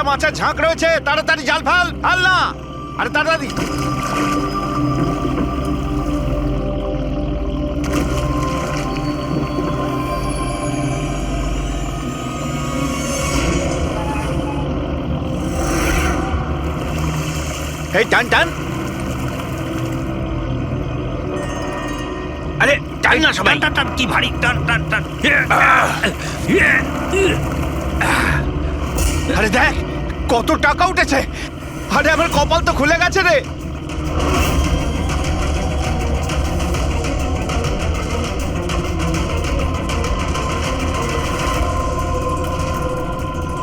মাছের ঝাঁক রয়েছে, তাড়াতাড়ি জাল ফেল। ফেল না, আরে তাড়াতাড়ি। এই টান টান, আরে টান না সবাই। টান টান, কি ভারী, টান টান টান। আরে দেখ কত টাকা উঠেছে। আরে আমার কপাল তো খুলে গেছে রে।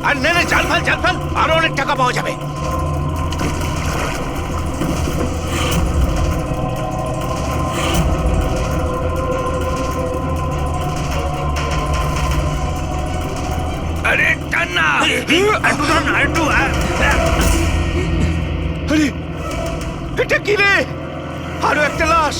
আর নে নে, জাল ফেল জাল ফেল, আরো অনেক টাকা পাওয়া যাবে। আরে টান না, একটু টান না, একটু। আরে এটা কি রে? আরো একটা লাশ।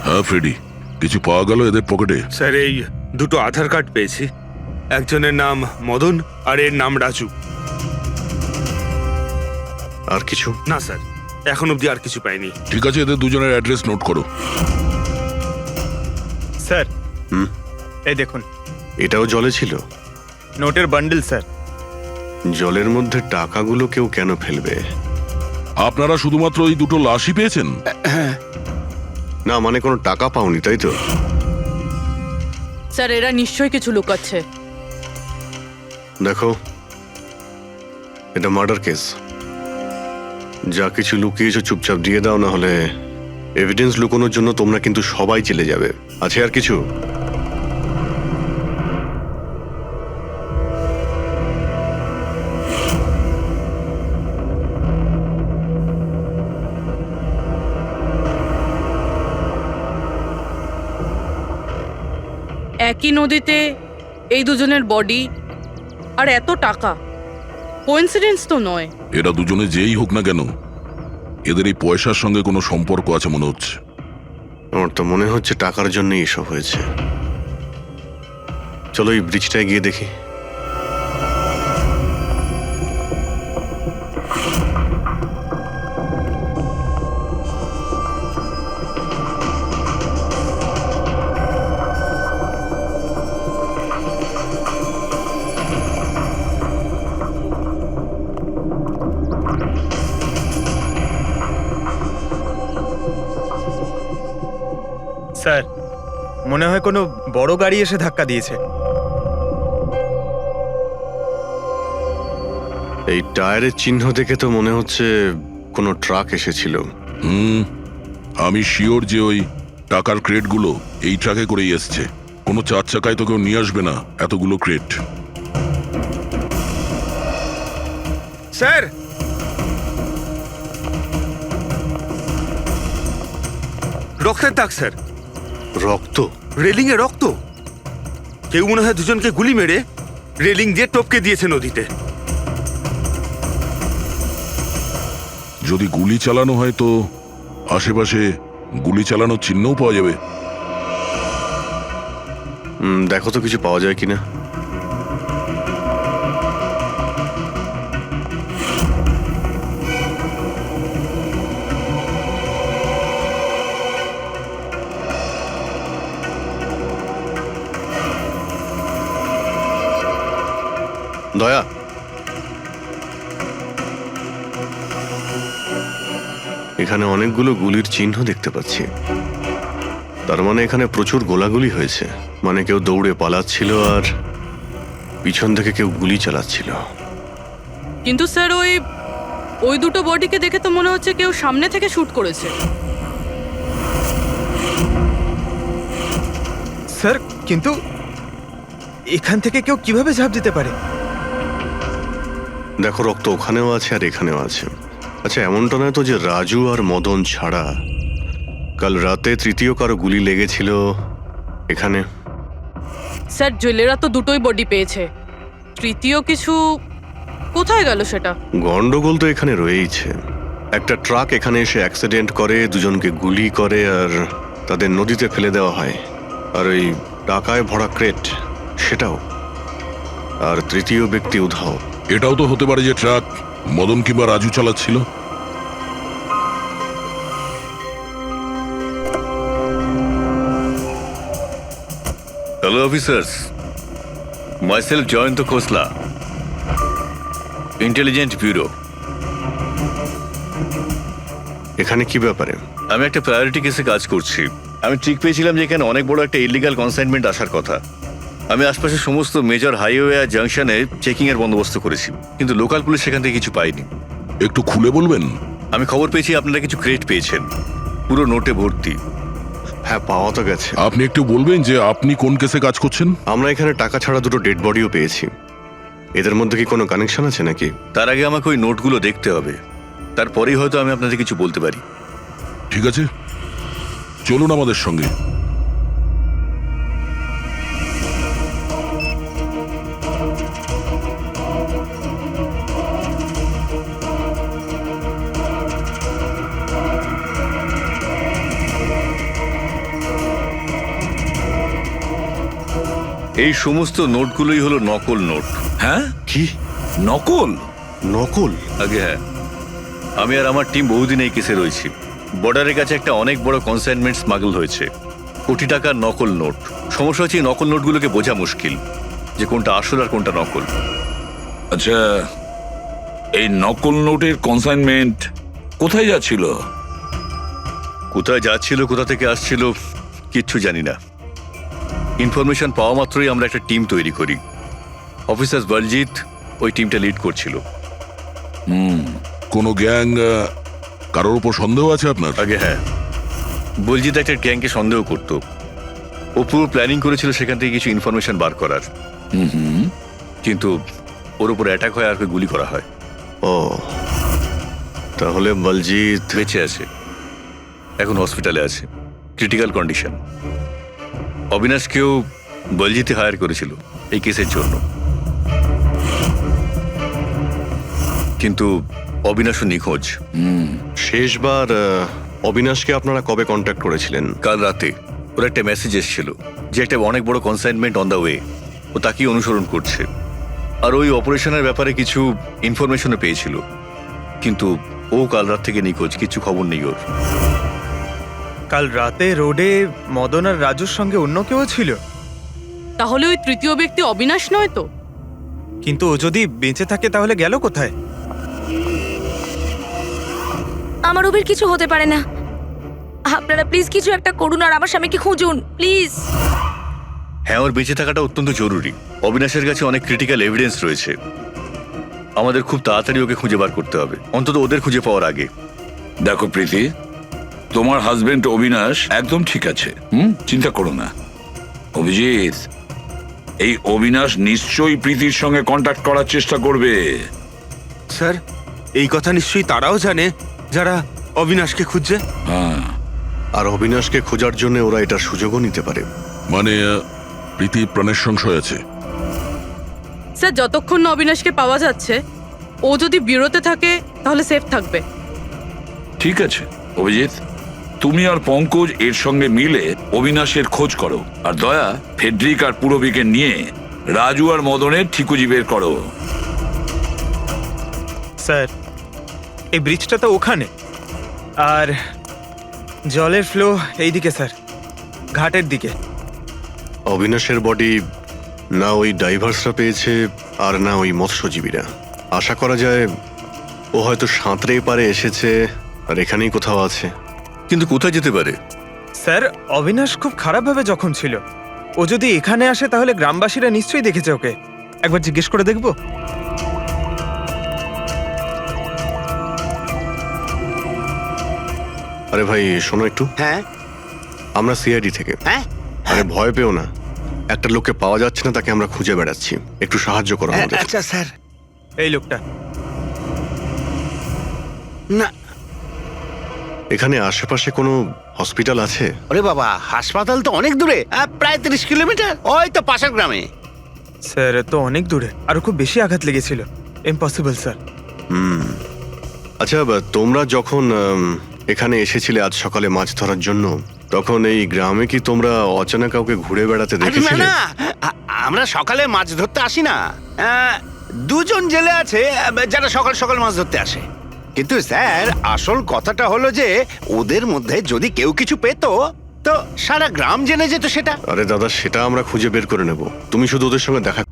হ্যাঁ ফ্রেডি, কিছু পাওয়া গেল এদের পকেটে? স্যার, এই দুটো আধার কার্ড পেয়েছি। একজনের নাম মদন আর এর নাম রাজু। আর কিছু না স্যার, এখন অবধি আর কিছু পাইনি। ঠিক আছে, এদের দুজনের অ্যাড্রেস নোট করো। স্যার হুম, এই দেখুন, এটাও জলে ছিল? নোটের বান্ডেল স্যার। জলের মধ্যে টাকাগুলো কেউ কেন ফেলবে? আপনারা শুধুমাত্র এই দুটো লাশই পেয়েছেন? না, মানে কোনো টাকা পাওনি, তাই তো? স্যার, এরা নিশ্চয়ই কিছু লুকাচ্ছে। দেখো, এটা মার্ডার কেস। যা কিছু লুকিয়েছো চুপচাপ দিয়ে দাও, না হলে এভিডেন্স লুকানোর জন্য তোমরা কিন্তু সবাই চলে যাবে। আছে আর কিছু? একই নদীতে এই দুজনের বডি আর এত টাকা, কোইন্সিডেন্স তো নয়। এরা দুজনে যেই হোক না কেন, এদের এই পয়সার সঙ্গে কোনো সম্পর্ক আছে মনে হচ্ছে। আমার তো মনে হচ্ছে টাকার জন্যই এসব হয়েছে। চলো এই ব্রিজটায় গিয়ে দেখি। স্যার মনে হয় কোনো বড় গাড়ি এসে ধাক্কা দিয়েছে। এই টায়ারের চিহ্ন দেখে তো মনে হচ্ছে কোনো ট্রাক এসেছিল। আমি শিওর যে ওই টাকার ক্রেটগুলো এই ট্রাকে করেই এসছে। কোনো চার চাকায় তো কেউ নিয়ে আসবে না এতগুলো ক্রেট। স্যার, রক্তের দাগ স্যার। রক্ত? রেলিং এ রক্ত। কেউ মনে হয় দুজনকে গুলি মেরে রেলিং দিয়ে টপকে দিয়েছে নদীতে। যদি গুলি চালানো হয় তো আশেপাশে গুলি চালানোর চিহ্নও পাওয়া যাবে। দেখো তো কিছু পাওয়া যায় কিনা। দয়া, এখানে অনেকগুলো গুলির চিহ্ন দেখতে পাচ্ছি। তার মানে এখানে প্রচুর গোলাগুলি হয়েছে। মানে কেউ দৌড়ে পালাচ্ছিল আর পিছন থেকে কেউ গুলি চালাচ্ছিল। কিন্তু স্যার ওই দুটো বডিকে দেখে তো মনে হচ্ছে কেউ সামনে থেকে শুট করেছে। স্যার কিন্তু এখান থেকে কেউ কিভাবে ঝাঁপ দিতে পারে? দেখো, রক্ত ওখানেও আছে আর এখানেও আছে। আচ্ছা, এমনটা নয় তো যে রাজু আর মদন ছাড়া কাল রাতে তৃতীয় কারো গুলি লেগেছিল এখানে? স্যার জেলেরা তো দুটোই বডি পেয়েছে, তৃতীয় কিছু কোথায় গেল সেটা? গন্ডগোল তো এখানে রয়েইছে। একটা ট্রাক এখানে এসে অ্যাক্সিডেন্ট করে, দুজনকে গুলি করে আর তাদের নদীতে ফেলে দেওয়া হয়। আর ওই টাকায় ভরা ক্রেট সেটাও। আর তৃতীয় ব্যক্তি উধাও। এটাও তো হতে পারে যে ট্রাক মদন কিংবা রাজু চালাচ্ছিল। Hello officers, myself Jayant Khosla, Intelligence Bureau. এখানে কি ব্যাপারে? আমি একটা প্রায়োরিটি কেসে কাজ করছি। আমি ঠিক পেয়েছিলাম যে এখানে অনেক বড় একটা ইলিগাল কনসাইনমেন্ট আসার কথা। আমি আশপাশের সমস্ত মেজর হাইওয়ে আর জাংশনে চেকিং এর বন্দোবস্ত করেছি, কিন্তু লোকাল পুলিশ সেখান থেকে কিছু পাইনি। একটু খুলে বলবেন? আমি খবর পেয়েছি আপনারা কিছু ক্রেট পেয়েছেন, পুরো নোটে ভর্তি। হ্যাঁ, পাওয়া তো গেছে। আপনি একটু বলবেন যে আপনি কোন কেসে কাজ করছেন? আমরা এখানে টাকা ছাড়া দুটো ডেড বডিও পেয়েছি। এদের মধ্যে কি কোনো কানেকশন আছে নাকি? তার আগে আমাকে ওই নোটগুলো দেখতে হবে, তারপরেই হয়তো আমি আপনাদের কিছু বলতে পারি। ঠিক আছে, চলুন আমাদের সঙ্গে। এই সমস্ত নোটগুলোই হলো নকল নোট। হ্যাঁ, কি নকল? নকল? আগে হ্যাঁ, আমি আর আমার টিম বহুদিন এই কেসে রয়েছি। বর্ডারের কাছে একটা অনেক বড় কনসাইনমেন্ট স্মাগল হয়েছে, কোটি টাকার নকল নোট। সমস্যা হচ্ছে এই নকল নোটগুলোকে বোঝা মুশকিল যে কোনটা আসল আর কোনটা নকল। আচ্ছা, এই নকল নোটের কনসাইনমেন্ট কোথায় যাচ্ছিল? কোথায় যাচ্ছিল, কোথা থেকে আসছিল কিচ্ছু জানি না। ইনফরমেশন পাওয়া মাত্রই আমরা একটা টিম তৈরি করি। অফিসার বলজিৎ ওই টিমটা লিড করছিল। কোনো গ্যাং কারোর উপর সন্দেহ আছে আপনার? আগে হ্যাঁ, বলজিৎ একটা গ্যাংকে সন্দেহ করত। ও পুরো প্ল্যানিং করেছিল সেখান থেকে কিছু ইনফরমেশন বার করার, কিন্তু ওর উপর অ্যাটাক হয় আর ওকে গুলি করা হয়। ও, তাহলে বলজিৎ বেঁচে আছে, এখন হসপিটালে আছে, ক্রিটিক্যাল কন্ডিশন। অবিনাশকেও বলজিৎ হায়ার করেছিল এই কেসের জন্য, কিন্তু অবিনাশও নিখোঁজ। শেষবার অবিনাশকে আপনারা কবে কন্ট্যাক্ট করেছিলেন? কাল রাতে ওর একটা মেসেজ এসেছিল যে একটা অনেক বড় কনসাইনমেন্ট অন দ্য ওয়ে, ও তাকেই অনুসরণ করছে। আর ওই অপারেশনের ব্যাপারে কিছু ইনফরমেশনও পেয়েছিল, কিন্তু ও কাল রাত থেকে নিখোঁজ, কিছু খবর নেই ওর। কাল রাতে রোডে মদন আর রাজুর সঙ্গে অন্য কেউ ছিল? তাহলে ওই তৃতীয় ব্যক্তি অবিনাশ নয় তো? কিন্তু ও যদি বেঁচে থাকে তাহলে গেল কোথায়? আমার ওবের কিছু হতে পারে না। আপনারা প্লিজ কিছু একটা করুন আর আমার স্বামীকে খুঁজুন, প্লিজ। হ্যাঁ, ওর বেঁচে থাকাটা অত্যন্ত জরুরি। অবিনাশের কাছে অনেক ক্রিটিক্যাল এভিডেন্স রয়েছে, আমাদের খুব তাড়াতাড়ি ওকে খুঁজে বার করতে হবে, অন্তত ওদের খুঁজে পাওয়ার আগে। দেখো প্রীতি, তোমার হাজবেন্ড অবিনাশ একদম ঠিক আছে, চিন্তা করো না। অভিজিৎ, এই অবিনাশ নিশ্চয়ই প্রীতির সঙ্গে কন্ট্যাক্ট করার চেষ্টা করবে। স্যার, এই কথা নিশ্চয়ই তারাও জানে যারা অবিনাশকে খুঁজছে। হ্যাঁ, আর অবিনাশকে খোঁজার জন্য ওরা এটার সুযোগও নিতে পারে। মানে প্রীতি প্রাণের সংশয় আছে। স্যার যতক্ষণ না অবিনাশকে পাওয়া যাচ্ছে, ও যদি বিরতে থাকে তাহলে সেফ থাকবে। ঠিক আছে অভিজিৎ, তুমি আর পঙ্কজ এর সঙ্গে মিলে অবিনাশের খোঁজ করো, আর দয়া ফেডরিক আর পুরবীকে নিয়ে রাজু আর মদনের ঠিকুজি বের করো। স্যার, এই ব্রিজটা তো ওখানে, আর জলের ফ্লো এইদিকে স্যার, ঘাটের দিকে। অবিনাশের বডি না ওই ডাইভার্সরা পেয়েছে আর না ওই মৎস্যজীবীরা। আশা করা যায় ও হয়তো সাঁতরে পারে এসেছে আর এখানেই কোথাও আছে। কিন্তু কোথায় যেতে পারে? স্যার, অবিনাশ খুব খারাপভাবে জখম ছিল। ও যদি এখানে আসে তাহলে গ্রামবাসীরা নিশ্চয়ই দেখেছে ওকে। একবার জিজ্ঞেস করে দেখবো? আরে ভাই শোনো একটু, হ্যাঁ আমরা সিআইডি থেকে। হ্যাঁ আরে ভয় পেও না, একটা লোককে পাওয়া যাচ্ছে না, তাকে আমরা খুঁজে বেড়াচ্ছি, একটু সাহায্য করো আমাদের। আচ্ছা স্যার। এই লোকটা। না এখানে আশেপাশে কোনো হসপিটাল আছে? ওরে বাবা, হাসপাতাল তো অনেক দূরে, প্রায় 30 কিলোমিটার, ওই তো পাশের গ্রামে। স্যার এ তো অনেক দূরে, আরো খুব বেশি আঘাত লেগেছিল। Impossible sir. আচ্ছা তোমরা যখন এখানে এসেছিলে আজ সকালে মাছ ধরার জন্য, তখন এই গ্রামে কি তোমরা অচেনা কাউকে ঘুরে বেড়াতে আরে না দেখেছিলে? না, আমরা সকালে মাছ ধরতে আসি না। দুজন জেলে আছে যারা সকাল সকাল মাছ ধরতে আসে। কিন্তু স্যার আসল কথাটা হলো যে ওদের মধ্যে যদি কেউ কিছু পেতো তো সারা গ্রাম জেনে যেত সেটা। আরে দাদা, সেটা আমরা খুঁজে বের করে নেব, তুমি শুধু ওদের সঙ্গে দেখা।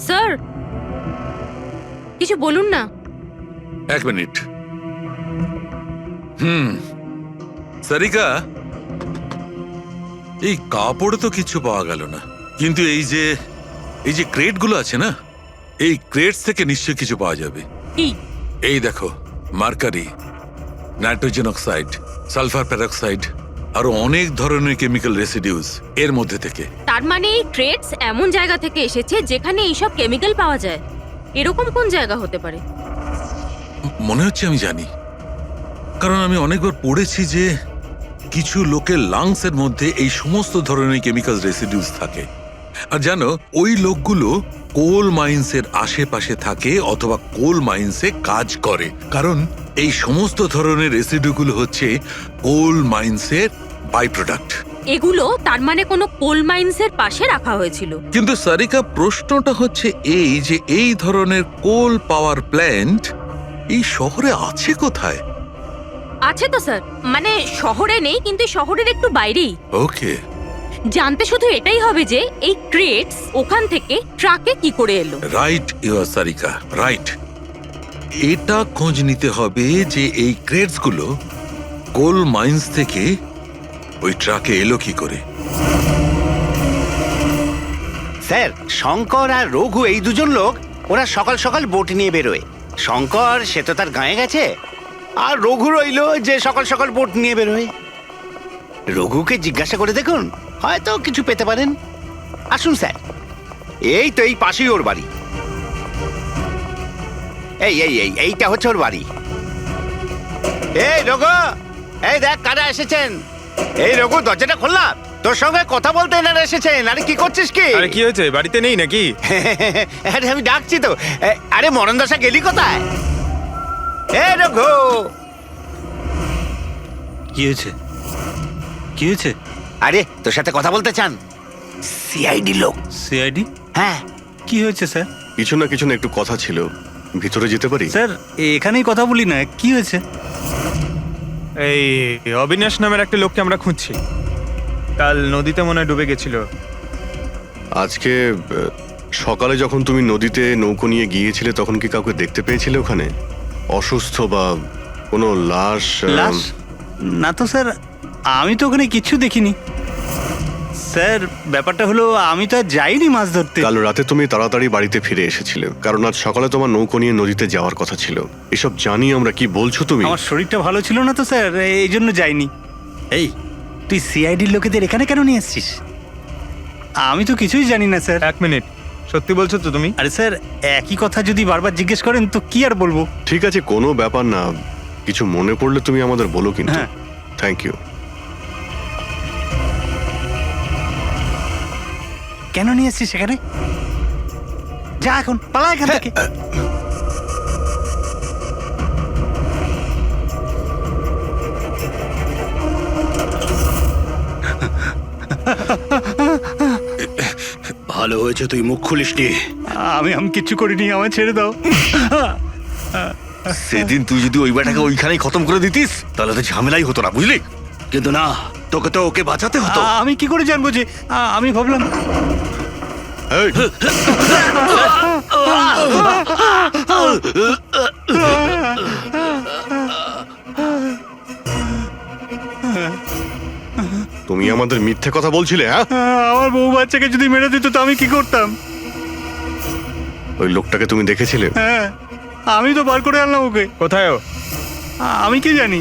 স্যার কিছু বলুন না। এক মিনিট। সারিকা, এই কাপড়ে তো কিছু পাওয়া গেল না, কিন্তু এই যে ক্রেটগুলো আছে না, এই ক্রেটস থেকে নিশ্চয়ই কিছু পাওয়া যাবে। কি? এই দেখো, mercury, nitrogen oxide, sulphur peroxide, আরো অনেক ধরনের কেমিক্যাল রেসিডিউস এর মধ্যে থেকে। তার মানে এই ট্রেডস এমন জায়গা থেকে এসেছে যেখানে এইসব কেমিক্যাল পাওয়া যায়। এরকম কোন জায়গা হতে পারে? মনে হচ্ছে আমি জানি, কারণ আমি অনেকবার পড়েছি যে কিছু লোকের লাংসের মধ্যে এই সমস্ত ধরনের কেমিক্যাল রেসিডিউস থাকে। আর জানো, ওই লোকগুলো কোল মাইন্সের আশেপাশে থাকে অথবা কোল মাইন্সে কাজ করে, কারণ এই সমস্ত ধরনের রেসিডিউগুলো হচ্ছে কোল মাইন্সের বাই প্রোডাক্ট। এগুলো তার মানে কোনো কোল মাইন্সের পাশে রাখা হয়েছিল। কিন্তু সারিকা, প্রশ্নটা হচ্ছে এই যে এই ধরনের কোল পাওয়ার প্ল্যান্ট এই শহরে আছে কোথায়? আছে তো স্যার, মানে শহরে নেই, কিন্তু শহরের একটু বাইরেই। ওকে, জানতে শুধু এটাই হবে যে এই ক্রেটস ওখান থেকে ট্রাকে কি করে এলো। Right your Sarika, right. এটা খোঁজ নিতে হবে যে এই ক্রেটস গুলো কোল মাইন্স থেকে ওই ট্রাকে এলো কি করে। স্যার শঙ্কর আর রঘু এই দুজন লোক, ওরা সকাল সকাল বোট নিয়ে বেরোয়। শঙ্কর সে তো তার গায়ে গেছে, আর রঘু রইলো যে সকাল সকাল বোট নিয়ে বেরোয়। রঘুকে জিজ্ঞাসা করে দেখুন, হয়তো কিছু পেতে পারেন। আসুন স্যার, এই তো এই পাশেই ওর বাড়ি। এইটা হচ্ছে ওর বাড়ি। এই রঘু, এই দেখ কারা এসেছেন। এই রঘু, দরজাটা খুললাম, তোর সঙ্গে কথা বলতে এনারা এসেছেন। আরে কি করছিস কি? আরে কি হয়েছে, বাড়িতে নেই নাকি? আরে আমি ডাকছি তো। আরে মরণ দশা গেলি কোথায়? এ রঘু, কি হয়েছে? কি হয়েছে? আরে তোর সাথে কথা বলতে চান, সিআইডি লোক। সিআইডি? হ্যাঁ। কি হয়েছে স্যার? কিছু না একটু কথা ছিল, ভিতরে যেতে পারি? স্যার এখানেই কথা বলি না, কি হয়েছে? এই অবিনাশ নামের একটা লোককে আমরা খুঁজছি। কাল নদীতে মনে হয় ডুবে গেছিল। আজকে সকালে যখন তুমি নদীতে নৌকো নিয়ে গিয়েছিলে, তখন কি কাউকে দেখতে পেয়েছিলে ওখানে অসুস্থ বা কোনো লাশ? লাশ? না তো স্যার, আমি তো ওখানে কিচ্ছু দেখিনি। স্যার ব্যাপারটা হলো, আমি তো আর যাইনি মাছ ধরতে। কাল রাতে তুমি তাড়াতাড়ি বাড়িতে ফিরে এসেছিলে, কারণ আজ সকালে তোমার নৌকো নিয়ে নদীতে যাওয়ার কথা ছিল। এসব জানি আমরা, কি বলছো তুমি? আমার শরীরটা ভালো ছিল না তো স্যার, এই জন্য যাইনি। এই তুই সিআইডির লোকেদের এখানে কেন নিয়ে এসছিস? আমি তো কিছুই জানি না স্যার। এক মিনিট, সত্যি বলছো তো তুমি? আরে স্যার, একই কথা যদি বারবার জিজ্ঞেস করেন তো কি আর বলবো। ঠিক আছে, কোনো ব্যাপার না, কিছু মনে পড়লে তুমি আমাদের বলো কিন্তু। হ্যাঁ। Thank you. কেন নিয়ে এসছিস সেখানে? যা এখন, পালা এখান থেকে। ভালো হয়েছে তুই মুখ খুলিসনি। আমি কিচ্ছু করিনি, আমায় ছেড়ে দাও। সেদিন তুই যদি ওই বেটাকে ওইখানেই খতম করে দিতিস তাহলে তো ঝামেলাই হতো না, বুঝলি? কিন্তু না, তোকে তো ওকে বাঁচাতে হতো। আমি কি করে জানবো যে আমি ভাবলাম এই, তুমি আমাদের মিথ্যে কথা বলছিলে, হ্যাঁ? আমার বউ বাচ্চাকে যদি মেরে দিত তো আমি কি করতাম? ওই লোকটাকে তুমি দেখেছিলে? হ্যাঁ, আমি তো বার করে আনলাম ওকে। কোথায় ও? আমি কি জানি,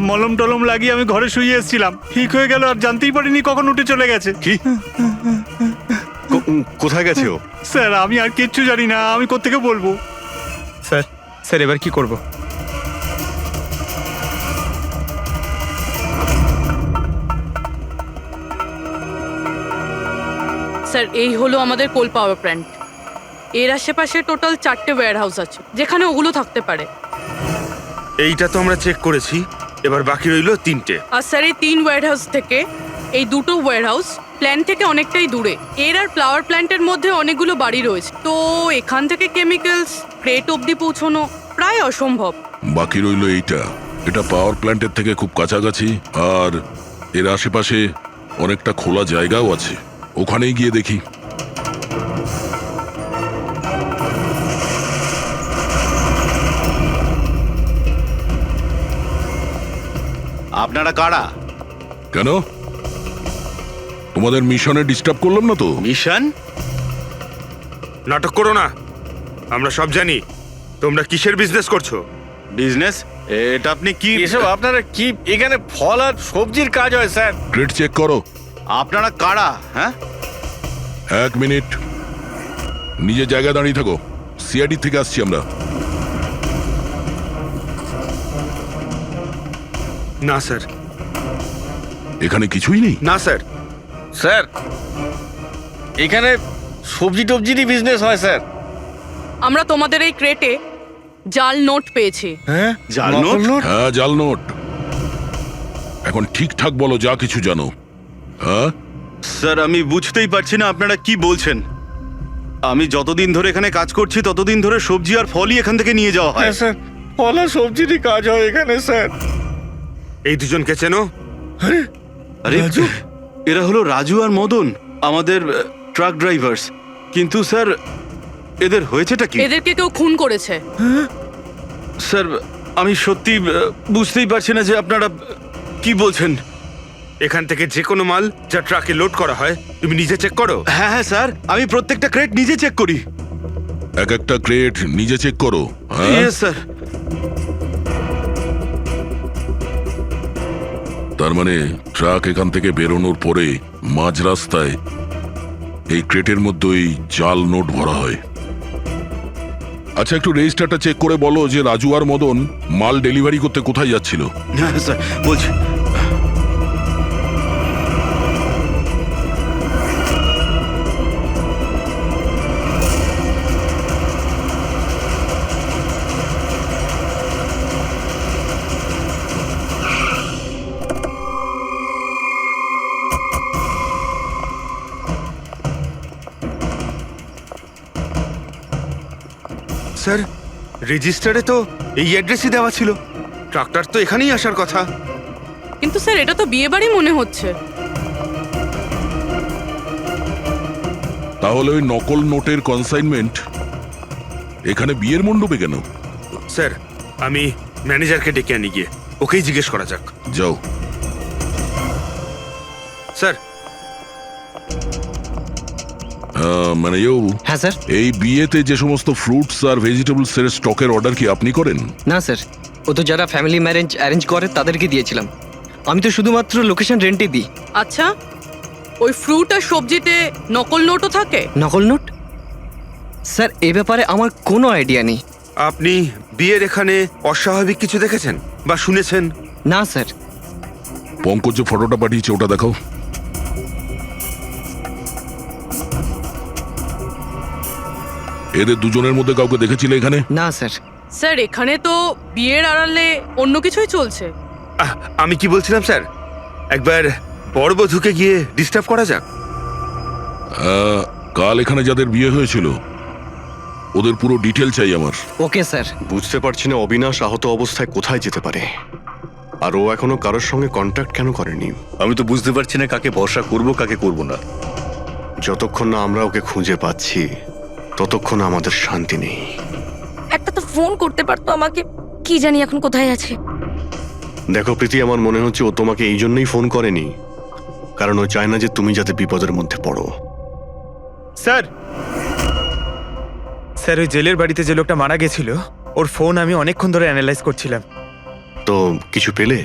মলম টলম লাগিয়ে আমি ঘরে শুয়ে এসেছিলাম, ঠিক হয়ে গেল আর জানতেই পারিনি কখন উঠে চলে গেছে। কি? কোথায় গেছে ও? স্যার আমি আর কিচ্ছু জানি না, আমি কোত্থেকে বলবো? স্যার স্যার এবার কি করব? স্যার এই হলো আমাদের কোল পাওয়ার প্ল্যান্ট। এর আশেপাশে টোটাল 4টে ওয়্যার হাউস আছে যেখানে ওগুলো থাকতে পারে। এইটা তো আমরা চেক করেছি, এবার বাকি রইলো 3টে। আর স্যার এই 3 ওয়্যার হাউস থেকে এই 2টো ওয়্যার হাউস প্ল্যান্ট থেকে অনেকটাই দূরে। এর আর ফ্লাওয়ার প্ল্যান্টের মধ্যে অনেকগুলো বাড়ি রয়েছে, তো এখান থেকে কেমিক্যালস ক্রেট অবধি পৌঁছানো প্রায় অসম্ভব। বাকি রইলো এইটা। এটা পাওয়ার প্ল্যান্টের থেকে খুব কাছাকাছি, আর এর আশেপাশে অনেকটা খোলা জায়গাও আছে। ওখানেই গিয়ে দেখি। আপনারা কারা? কেন? তোমাদের মিশনে ডিস্টার্ব করলাম না তো? মিশন? নাটক করো না, আমরা সব জানি তোমরা কিসের বিজনেস করছো। বিজনেস? এটা আপনি কি এসব আপনারা কি এখানে ফল আর সবজির কাজ হয় স্যার? ক্রেট চেক করো। আপনারা কারা? হ্যাঁ, 1 মিনিট, নিজের জায়গায় দাঁড়িয়ে থাকো। সিআইডি থেকে আসছি আমরা। না স্যার, এখানে কিছুই নেই। না স্যার। স্যার এখানে সবজি টবজিরই বিজনেস হয় স্যার। আমরা তোমাদের এই ক্রেটে জাল নোট পেয়েছি। হ্যাঁ, জাল নোট? হ্যাঁ, জাল নোট। এখন ঠিকঠাক বলো যা কিছু জানো। হ্যাঁ, স্যার আমি বুঝতেই পারছি না আপনারা কি বলছেন। আমি যতদিন ধরে এখানে কাজ করছি ততদিন ধরে সবজি আর ফলই এখান থেকে নিয়ে যাওয়া হয়। স্যার ফল আর সবজিরই কাজ হয় এখানে স্যার। এই দুজনকে চেনো? আরে এরা হলো রাজু আর মদন, আমাদের ট্রাক ড্রাইভার্স। কিন্তু স্যার এদের হয়েছেটা কি? এদেরকে কেউ খুন করেছে। স্যার আমি সত্যি বুঝতেই পারছি না যে আপনারা কি বলছেন। এখান থেকে যে কোনো মাল যা ট্রাকে লোড করা হয় তুমি নিজে চেক করো। হ্যাঁ হ্যাঁ স্যার, আমি প্রত্যেকটা ক্রেট নিজে চেক করি। এক একটা ক্রেট নিজে চেক করো। হ্যাঁ, ইয়েস স্যার। তার মানে ট্রাক এখান থেকে বেরোনোর পরে মাঝ রাস্তায় এই ক্রেটের মধ্যে ওই জাল নোট ভরা হয়। আচ্ছা, একটু রেজিস্টারটা চেক করে বলো যে রাজু আর মদন মাল ডেলিভারি করতে কোথায় যাচ্ছিল। হ্যাঁ স্যার বলছি। স্যার রেজিস্টারে তো এই অ্যাড্রেসই দেওয়া ছিল, ট্রাকটার তো এখানেই আসার কথা। কিন্তু স্যার এটা তো বিয়ে বাড়ি মনে হচ্ছে। তাহলে ওই নকল নোটের কনসাইনমেন্ট এখানে বিয়ের মণ্ডপে কেন? স্যার আমি ম্যানেজারকে ডেকে আনি, গিয়ে ওকেই জিজ্ঞেস করা যাক। যাও। স্যার। মানে হ্যাঁ স্যার। এই বিয়েতে যে সমস্ত ফ্রুটস আর ভেজিটেবলস এর স্টকের অর্ডার কি আপনি করেন? না স্যার, ও তো যারা ফ্যামিলি ম্যারেজ অ্যারেঞ্জ করে তাদেরকে দিয়েছিলাম। আমি তো শুধুমাত্র লোকেশন রেন্টে দিই। আচ্ছা, ওই ফ্রুট আর সবজিতে নকল নোটও থাকে? নকল নোট? স্যার এ ব্যাপারে আমার কোনো আইডিয়া নেই। আপনি বিয়ের এখানে অস্বাভাবিক কিছু দেখেছেন বা শুনেছেন? না স্যার। পঙ্কজ যে ফটোটা পাঠিয়েছে ওটা দেখাও। এদের দুজনের মধ্যে কাউকে দেখেছিলে এখানে? না স্যার। স্যার এখানে তো বিয়ের আড়ালে অন্য কিছুই চলছে। আমি কি বলছিলাম স্যার, একবার বরবধূকে গিয়ে ডিস্টার্ব করা যাক। কাল এখানে যাদের বিয়ে হয়েছিল ওদের পুরো ডিটেল চাই আমার। Okay sir. বুঝতে পারছি না অবিনাশ আহত অবস্থায় কোথায় যেতে পারে, আর ও এখনো কারোর সঙ্গে কন্ট্যাক্ট কেন করেনি। আমি তো বুঝতে পারছি না কাকে ভরসা করব কাকে করব না। যতক্ষণ না আমরা ওকে খুঁজে পাচ্ছি ততক্ষণ আমাদের শান্তি নেই। একটা তো ফোন করতে পারতো আমাকে, কি জানি এখন কোথায় আছে। দেখো প্রীতি, আমার মনে হচ্ছে ও তোমাকে এই জন্যই ফোন করেনি, কারণ ও চায় না যে তুমি যাতে বিপদের মধ্যে পড়ো। স্যার স্যার ওই জেলের বাড়িতে যে লোকটা মারা গেছিল ওর ফোন আমি অনেকক্ষণ ধরে অ্যানালাইজ করছিলাম। তো কিছু পেলে?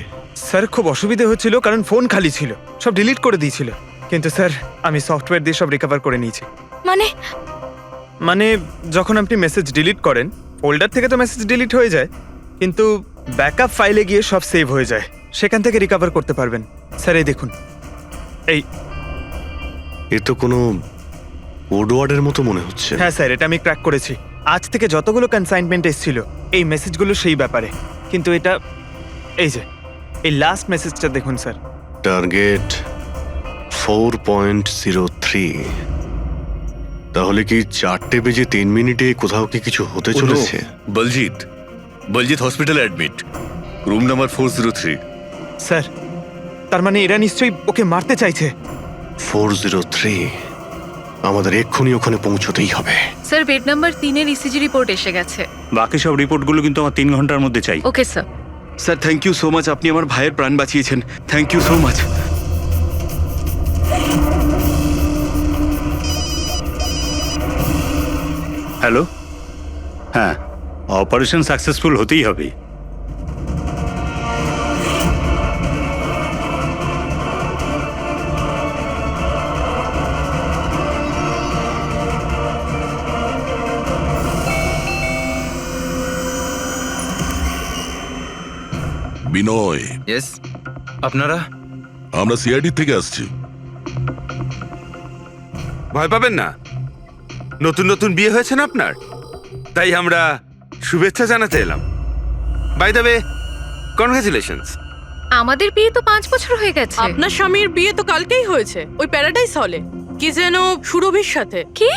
স্যার খুব অসুবিধে হচ্ছিল কারণ ফোন খালি ছিল, সব ডিলিট করে দিয়েছিল। কিন্তু স্যার আমি সফটওয়্যার দিয়ে সব রিকভার করে নিয়েছি। মানে যখন আপনি মেসেজ ডিলিট করেন ফোল্ডার থেকে তো মেসেজ ডিলিট হয়ে যায়, কিন্তু ব্যাকআপ ফাইলে গিয়ে সব সেভ হয়ে যায়, সেখান থেকে রিকভার করতে পারবেন। স্যার এই দেখুন, এই এ তো কোনো কোডওয়ার্ডের মতো মনে হচ্ছে। হ্যাঁ স্যার, এটা আমি ক্র্যাক করেছি। আজ থেকে যতগুলো কনসাইনমেন্ট এসেছিল এই মেসেজগুলো সেই ব্যাপারে, কিন্তু এটা এই যে এই লাস্ট মেসেজটা দেখুন স্যার। টার্গেট 4.03। তাহলে কি 4:03 কোথাও কি কিছু হতে চলেছে? বলজিৎ হসপিটালে অ্যাডমিট, রুম নাম্বার 403। স্যার তার মানে এরা নিশ্চয়ই ওকে মারতে চাইছে। 403, আমাদের এক্ষুনি ওখানে পৌঁছতেই হবে। স্যার বেড নাম্বার 3-এর ইসিজি রিপোর্ট এসে গেছে। বাকি সব রিপোর্টগুলো কিন্তু আমার 3 ঘন্টার মধ্যে চাই। Okay sir. Sir thank you so much, আপনি আমার ভাইয়ের প্রাণ বাঁচিয়েছেন। Thank you so much. Hello, হ্যাঁ, অপারেশন সাকসেসফুল হতেই হবে। বিনয়, ইয়েস, আপনারা? আমরা সিআইডি থেকে আসছি। ভয় পাবেন না, নতুন নতুন বিয়ে হয়েছে না আপনার, তাই আমরা শুভেচ্ছা জানাতে এলাম। By the way, congratulations. আমাদের বিয়ে তো 5 বছর হয়ে গেছে। আপনার স্বামীর বিয়ে তো কালকেই হয়েছে, ওই প্যারাডাইস হলে, কি যেন সুরভির সাথে। কি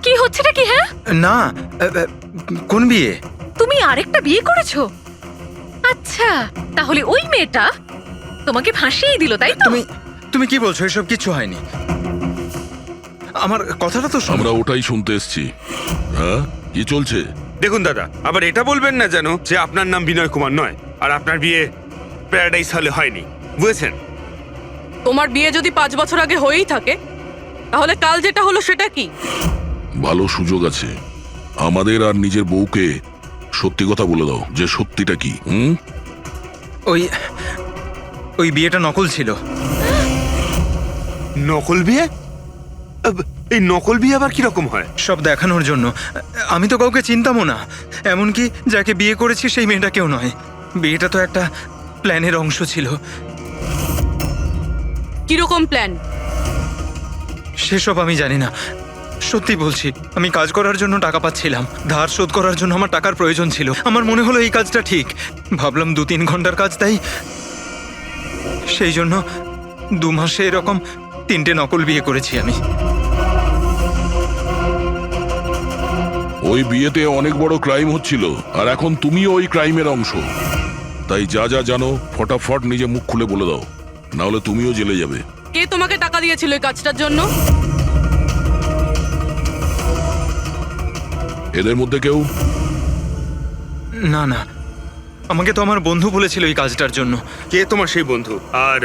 কি হচ্ছেটা কি? হ্যাঁ না, কোন বিয়ে? তুমি আরেকটা বিয়ে করেছো? আচ্ছা, তাহলে ওই মেয়েটা তোমাকে ফাঁসিয়ে দিল, তাই তো? তুমি কি বলছো? এসব কিছু হয়নি। আমার কথাটা তো আমরা ওটাই শুনতে এসছি। হ্যাঁ, কি চলছে? দেখুন দাদা, আবার এটা বলবেন না যেন যে আপনার নাম বিনয় কুমার নয় আর আপনার বিয়ে প্যারাডাইস হলে হয়নি, বুঝেছেন? তোমার বিয়ে যদি 5 বছর আগে হয়েই থাকে, তাহলে কাল যেটা হলো সেটা কি? ভালো সুযোগ আছে, আমাদের আর নিজের বউকে সত্যি কথা বলে দাও যে সত্যিটা কি। ওই বিয়েটা নকল ছিল। নকল বিয়ে? এই নকল বিয়ে আবার কিরকম হয়? সব দেখানোর জন্য। আমি তো কাউকে চিনতামও না, এমনকি যাকে বিয়ে করেছি সেই মেয়েটাকেও নয়। বিয়েটা তো একটা প্ল্যানের অংশ ছিল। কিরকম প্ল্যান? সেসব আমি জানি না, সত্যি বলছি। আমি কাজ করার জন্য টাকা পাচ্ছিলাম, ধার শোধ করার জন্য আমার টাকার প্রয়োজন ছিল। আমার মনে হলো এই কাজটা ঠিক, ভাবলাম 2-3 ঘন্টার কাজ, তাই সেই জন্য 2 মাসে এরকম 3টে নকল বিয়ে করেছি আমি। ওই বিয়েতে অনেক বড় ক্রাইম হচ্ছিল, আর এখন তুমিও ওই ক্রাইমের অংশ। তাই যা যা জানো ফটাফট নিজে মুখ খুলে বলে দাও, না হলে তুমিও জেলে যাবে। কে তোমাকে টাকা দিয়েছিল এই কাজটার জন্য? এদের মধ্যে কেউ? না না, আমাকে তো আমার বন্ধু বলেছিল এই কাজটার জন্য। কে তোমার সেই বন্ধু, আর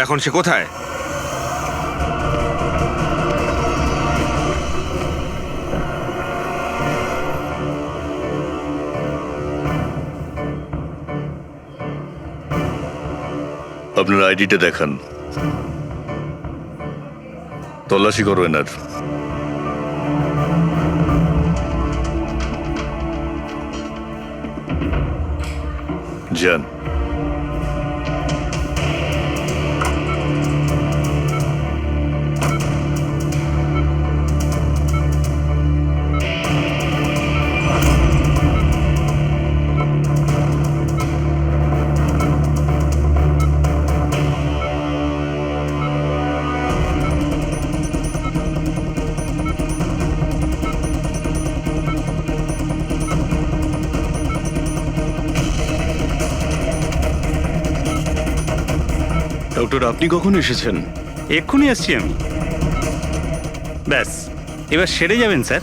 এখন সে কোথায়? আপনার আইডিটা দেখান, তল্লাশি করো এনার। যান। ডক্টর আপনি কখন এসেছেন? এক্ষুনি আসছি আমি। ব্যাস, এবার সেরে যাবেন স্যার।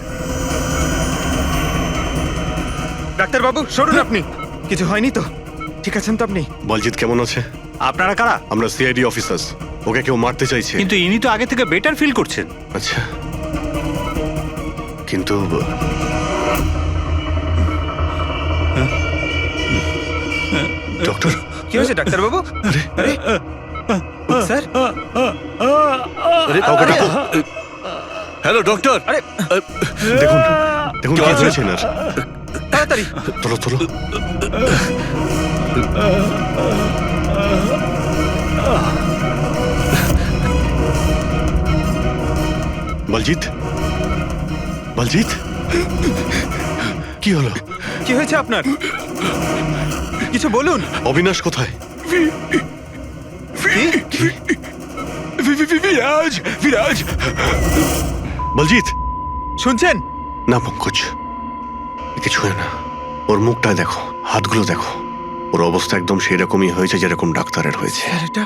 ডাক্তারবাবু সরুন আপনি। কিছু হয়নি তো? ঠিক আছেন তো আপনি? বলজিৎ কেমন আছে? আপনারা কারা? আমরা সিআইডি অফিসার্স। ওকে কেউ মারতে চাইছে। কিন্তু ইনি তো আগে থেকে বেটার ফিল করছেন। আচ্ছা, কিন্তু ডক্টর, কি হয়েছে ডাক্তারবাবু? আরে স্যার, কাউকে ডাকো। Hello doctor. আরে দেখুন দেখুন কি হয়েছে না। তাড়াতাড়ি। তোলো তোলো। বলজিৎ, বলজিৎ, কি হলো? কি হয়েছে আপনার? কিছু বলুন। অবিনাশ কোথায়? কি? বিরাজ, বিরাজ, বলজিৎ, শুনছেন? না পঙ্কজ, কিছু হয় না। ওর মুখটা দেখো, হাতগুলো দেখো, ওর অবস্থা একদম সেই রকমই হয়েছে যেরকম ডাক্তারের হয়েছে। স্যার, এটা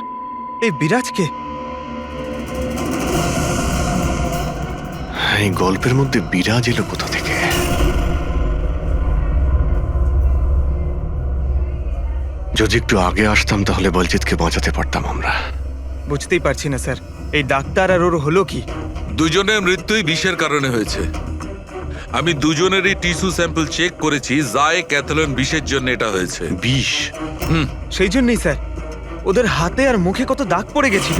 এই বিরাজকে? এই গল্পের মধ্যে বিরাজ এলো কোথা থেকে? যদি একটু আগে আসতাম তাহলে বলজিৎকে বাঁচাতে পারতাম আমরা। বুঝতেই পারছি না স্যার, এই ডাক্তার আর ওর হলো কি? দুজনের মৃত্যুই বিষের কারণে হয়েছে। আমি দুজনেরই টিস্যু স্যাম্পল চেক করেছি, জায় ক্যাথলন বিষের জন্য এটা হয়েছে। বিষ? সেই জন্যই স্যার, ওদের হাতে আর মুখে কত দাগ পড়ে গেছিল।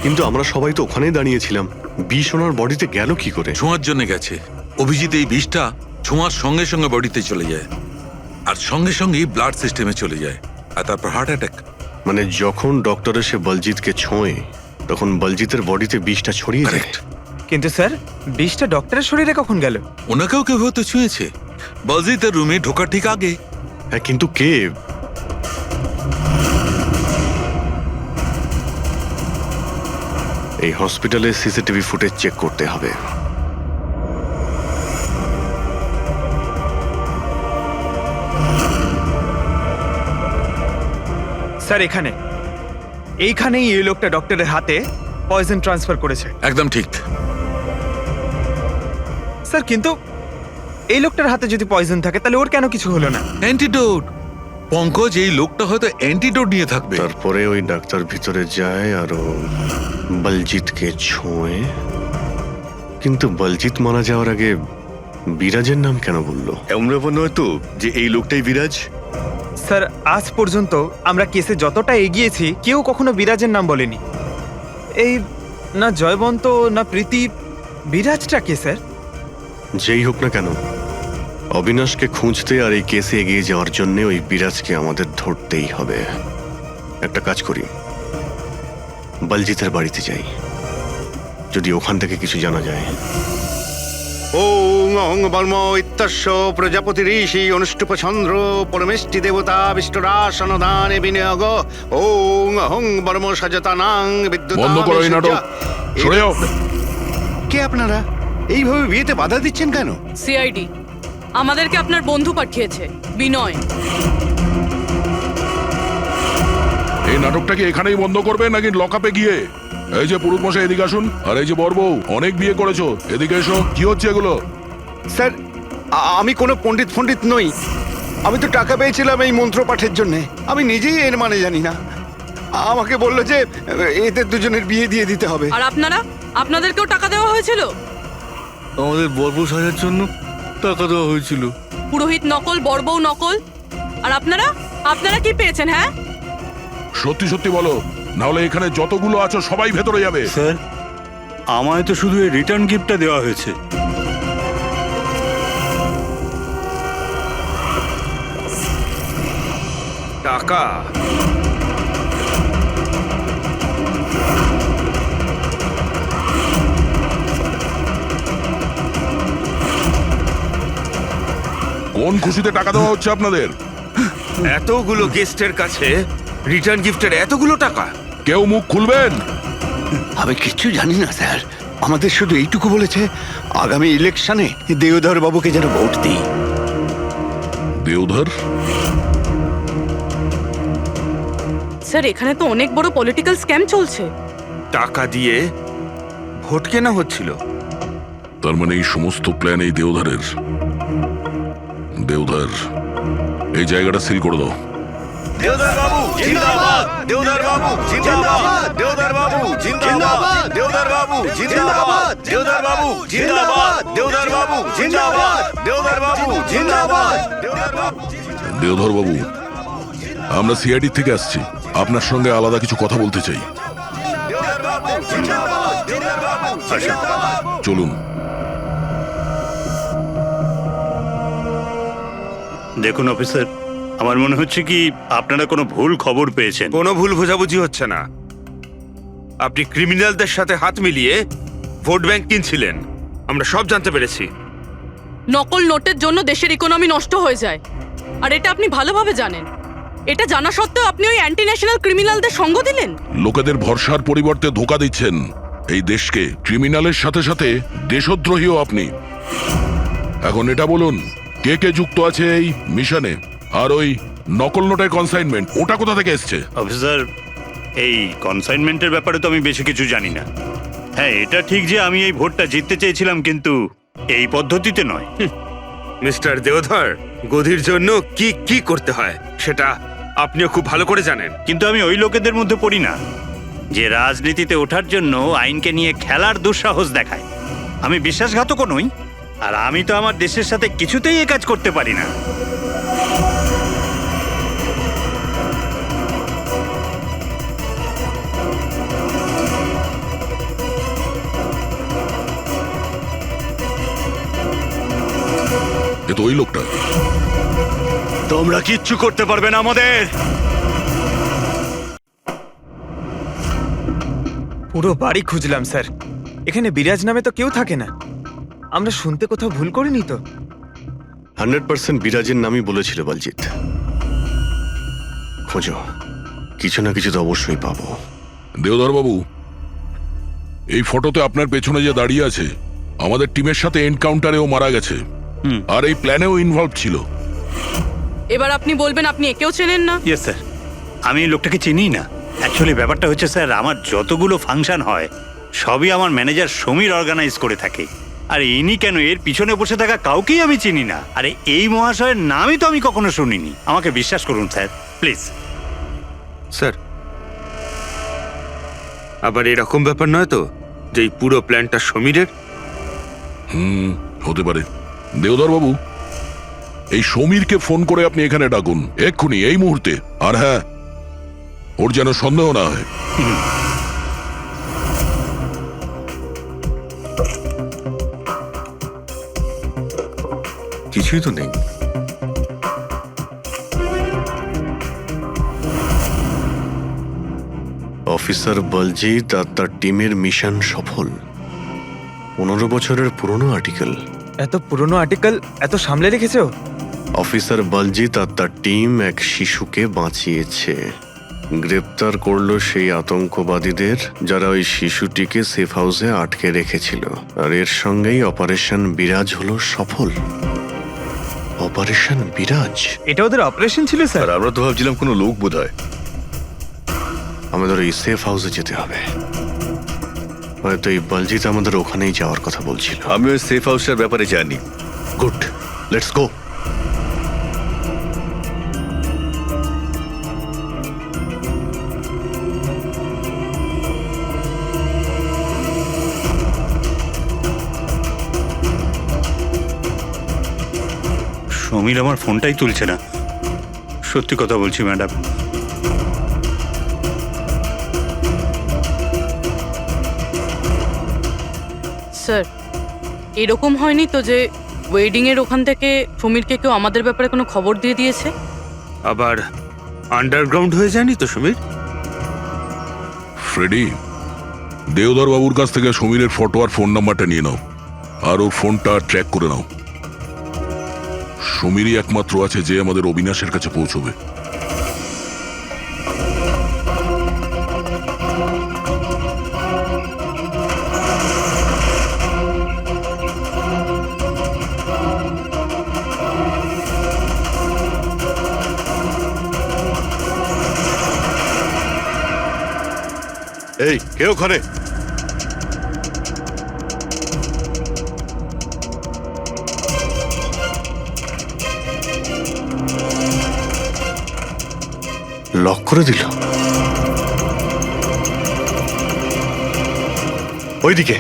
কিন্তু আমরা সবাই তো ওখানেই দাঁড়িয়েছিলাম, বিষ ওনার বডিতে গেল কি করে? ছোঁয়ার জন্য গেছে। অভিজিৎ, এই বিষটা ছোঁয়ার সঙ্গে সঙ্গে বডিতে চলে যায়, আর সঙ্গে সঙ্গেই ব্লাড সিস্টেমে চলে যায়, আর তারপর হার্ট অ্যাটাক। মানে যখন ডক্টর এসে বলজিৎকে ছোঁয় তখন বলজিতের বডিতে বিষটা ছড়িয়ে যায়। কারেক্ট। কিন্তু স্যার, বিষটা ডক্টরের শরীরে কখন গেল? ওনাকেও কেউ হয়তো ছুঁয়েছে, বলজিতের রুমে ঢোকার ঠিক আগে। হ্যাঁ, কিন্তু কে? এই হসপিটালে সিসিটিভি ফুটেজ চেক করতে হবে। স্যার, এইখানেই এই লোকটা ডক্টরের হাতে পয়জন ট্রান্সফার করেছে। একদম ঠিক। স্যার, কিন্তু এই লোকটার হাতে যদি পয়জন থাকে তাহলে ওর কেন কিছু হলো না? অ্যান্টিডোট। পঙ্কজ, এই লোকটা হয়তো অ্যান্টিডোট নিয়ে থাকবে। তারপরে ওই ডাক্তার ভিতরে যায় আর ও বলজিৎকে ছোঁয়ে। কিন্তু বলজিৎ মারা যাওয়ার আগে বিরাজের নাম কেন বললো? এমন ব্যাপার নয় তো যে এই লোকটাই বিরাজ? স্যার, আজ পর্যন্ত আমরা কেসে যতটা এগিয়েছি কেউ কখনো বিরাজের নাম বলেনি। এই না জয়বন্ত না প্রীতি, বিরাজটা কে স্যার? যেই হোক না কেন, অবিনাশকে খুঁজতে আর এই কেসে এগিয়ে যাওয়ার জন্য ওই বিরাজকে আমাদের ধরতেই হবে। একটা কাজ করি, বলজিতের বাড়িতে যাই, যদি ওখান থেকে কিছু জানা যায়। ওং অহং বর্ম ইত্যস্য প্রজাপতি ঋষি অনুষ্ঠুপ চন্দ্র পরমেষ্টি দেবতা বিষ্ণুরাসনদানে বিনিয়োগ। ওং অহং বর্ম সজতানাং বিদ্যুৎ। বন্ধ করো এই নাটক, সরে যাও। কে আপনারা? এইভাবে বিয়েতে বাধা দিচ্ছেন কেন? সিআইডি আমাদেরকে আপনার বন্ধু পাঠিয়েছে, বিনয়। এই নাটকটাকে এখানেই বন্ধ করবে নাকি লকআপে গিয়ে? এই যে পুরুষ মশাই, এদিকে আসুন। আর এই যে বরবউ, অনেক বিয়ে করেছো, এদিকে এসো। কি হচ্ছে এগুলো? স্যার, আমি কোনো পণ্ডিত নই। আমি তো টাকা পেয়েছিলাম এই মন্ত্র পাঠের জন্য। আমি নিজেই এর মানে জানি না। আমাকে বললো যে এদের দুজনের বিয়ে দিয়ে দিতে হবে। আর আপনাদেরকেও টাকা দেওয়া হয়েছিল? আমাদের বর্ব সাজার জন্য টাকা দেওয়া হয়েছিল। পুরোহিত নকল, বড়বউ নকল। আর আপনারা কি পেয়েছেন? হ্যাঁ, সত্যি সত্যি বলো, নাহলে এখানে যতগুলো আছো সবাই ভেতরে যাবে। স্যার, আমায় তো শুধু এই রিটার্ন গিফটটা দেওয়া হয়েছে। টাকা? কোন খুশিতে টাকা দেওয়া হচ্ছে আপনাদের? এতগুলো গেস্টের কাছে রিটার্ন গিফটের এতগুলো টাকা? কেউ মুখ খুলবেন? আমি কিচ্ছু জানি না স্যার। আমাদের শুধু এইটুকু বলেছে, আগামী ইলেকশনে দেওধর বাবুকে যেন ভোট দিই। দেওধর? স্যার এখানে তো অনেক বড় পলিটিক্যাল স্ক্যাম চলছে। টাকা দিয়ে ভোট কেনা হচ্ছিল। তার মানে এই সমস্ত প্ল্যান এই দেওধারের। দেওধার, এই জায়গাটা সিল করে দাও। দেওদার বাবু জিন্দাবাদ, দেওদার বাবু জিন্দাবাদ, দেওদার বাবু জিন্দাবাদ, দেওদার বাবু জিন্দাবাদ, দেওদার বাবু জিন্দাবাদ, দেওদার বাবু জিন্দাবাদ, দেওদার বাবু জিন্দাবাদ, দেওদার বাবু। দেওধর বাবু, আমরা সিআইডি থেকে আসছি, আপনার সঙ্গে আলাদা কিছু কথা বলতে চাই। চলুন। দেখুন অফিসার, আমার মনে হচ্ছে কি আপনারা কোনো ভুল খবর পেয়েছেন। কোনো ভুল বোঝাবুঝি হচ্ছে না। আপনি ক্রিমিনালদের সাথে হাত মিলিয়ে ভোট ব্যাংক কিনছিলেন, আমরা সব জানতে পেরেছি। নকল নোটের জন্য দেশের ইকোনমি নষ্ট হয়ে যায়, আর এটা আপনি ভালোভাবে জানেন। এটা জানা সত্ত্বেও আপনি ওই অ্যান্টি ন্যাশনাল ক্রিমিনালদের সঙ্গ দিলেন। লোকেদের ভরসার পরিবর্তে ধোঁকা দিচ্ছেন এই দেশকে। ক্রিমিনালের সাথে সাথে দেশদ্রোহীও আপনি। এখন এটা বলুন, কে কে যুক্ত আছে এই মিশনে? আর ওই নকল নোটের কনসাইনমেন্ট, ওটা কোথা থেকে এসছে? অফিসার, এই কনসাইনমেন্টের ব্যাপারে তো আমি বেশি কিছু জানি না। হ্যাঁ, এটা ঠিক যে আমি এই ভোটটা জিততে চেয়েছিলাম, কিন্তু এই পদ্ধতিতে নয়। মিস্টার দেওধর, গদির জন্য কি কি করতে হয় সেটা আপনিও খুব ভালো করে জানেন। কিন্তু আমি ওই লোকেদের মধ্যে পড়ি না যে রাজনীতিতে ওঠার জন্য আইনকে নিয়ে খেলার দুঃসাহস দেখায়। আমি বিশ্বাসঘাতকও নই, আর আমি তো আমার দেশের সাথে কিছুতেই এ কাজ করতে পারি না। এ তো ওই লোকটা। তোমরা কিচ্ছু করতে পারবে না আমাদের। পুরো বাড়ি খুঁজলাম স্যার, এখানে বিরাজ নামে তো কেউ থাকে না। আমরা শুনতে কোথাও ভুল করিনি তো? 100% বিরাজের নামই বলেছিল বলজিৎ। খোঁজো, কিছু না কিছু তো অবশ্যই পাবো। দেওধর বাবু, এই ফটোতে আপনার পেছনে যে দাঁড়িয়ে আছে, আমাদের টিমের সাথে এনকাউন্টারেও মারা গেছে, আর এই প্ল্যানেও ইনভলভ ছিল। এবার আপনি বলবেন আপনি একেও চেনেন না? ইয়েস স্যার, আমি এই লোকটাকে চিনি না। অ্যাকচুয়ালি ব্যাপারটা হচ্ছে স্যার, আমার যতগুলো ফাংশন হয় সবই আমার ম্যানেজার সমীর অর্গানাইজ করে থাকে। আর ইনি কেন, এর পিছনে বসে থাকা কাউকেই আমি চিনি না। আরে এই মহাশয়ের নামই তো আমি কখনো শুনিনি। আমাকে বিশ্বাস করুন স্যার, প্লিজ। স্যার, আবার এরকম ব্যাপার নয় তো যে এই পুরো প্ল্যানটা সমীরের? হতে পারে। দেওধর বাবু, এই সমীরকে ফোন করে আপনি এখানে ডাকুন এক্ষুনি, এই মুহূর্তে। আর হ্যাঁ, ওর যেন সন্দেহ না হয়। কিছুই তো নেই। অফিসার বলজিৎ আর তার টিমের মিশন সফল। 15 বছরের পুরনো আর্টিকেল। এত পুরনো আর্টিকেল এত সামলে রেখেছো? অফিসার বলজিৎ আর তার টিম এক শিশুকে বাঁচিয়েছে। গ্রেপ্তার করলো সেই আতঙ্কবাদীদের যারা ওই শিশুটিকে সেফ হাউসে আটকে রেখেছিল। আর এর সঙ্গেই অপারেশন বিরাজ হলো সফল। অপারেশন বিরাজ, এটা ওদের অপারেশন ছিল স্যার? আর আমরা তো ভাবছিলাম কোনো লোক বোধ হয়। আমাদের ওই সেফ হাউসে যেতে হবে। হয়তো এই বলজিৎ আমাদের ওখানেই যাওয়ার কথা বলছিল। আমি ওই সেফ হাউসের ব্যাপারে জানি। Good, let's go. সমীর আমার ফোনটাই তুলছে না। সত্যি কথা বলছি ম্যাডাম। স্যার, এরকম হয়নি তো যে ওয়েডিং এর ওখান থেকে সমীরকে কেউ আমাদের ব্যাপারে কোনো খবর দিয়ে দিয়েছে? আবার আন্ডারগ্রাউন্ড হয়ে যায়নি তো সমীর? ফ্রেডি, দেওধর বাবুর কাছ থেকে সমীরের ফটো আর ফোন নাম্বারটা নিয়ে নাও, আর ওর ফোনটা ট্র্যাক করে নাও। সমীরই একমাত্র আছে যে আমাদের অবিনাশের কাছে পৌঁছবে। এই কে ওখানে? লক করে দিল। ওইদিকে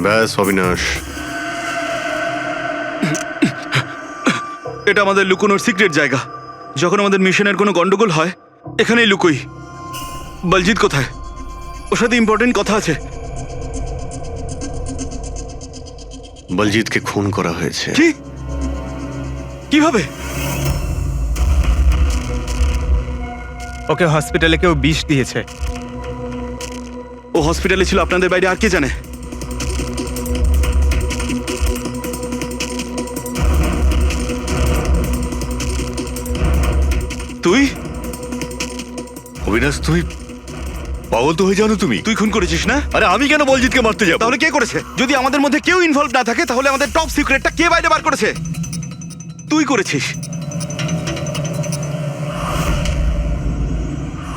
ব্যাস অবিনাশ, এটা আমাদের লুকোনোর সিক্রেট জায়গা। যখন আমাদের মিশনের কোনো গন্ডগোল হয় এখানেই লুকোই। বলজিৎ কোথায়? ওর সাথে ইম্পর্টেন্ট কথা আছে। বলজিৎকে খুন করা হয়েছে। কি? কিভাবে? ওকে হসপিটালে কেউ বিষ দিয়েছে। ও হসপিটালে ছিল, আপনাদের বাইরে আর কে জানে? তুই? অবিনাশ, তুমি পাগল তো হয়ে জানো তুমি? তুই খুন করেছিস না? আরে আমি কেন বলজিৎকে মারতে যাব? তাহলে কে করেছে? যদি আমাদের মধ্যে কেউ ইনভলভ না থাকে তাহলে আমাদের টপ সিক্রেটটা কে বাইরে বার করেছে? তুই করেছিস।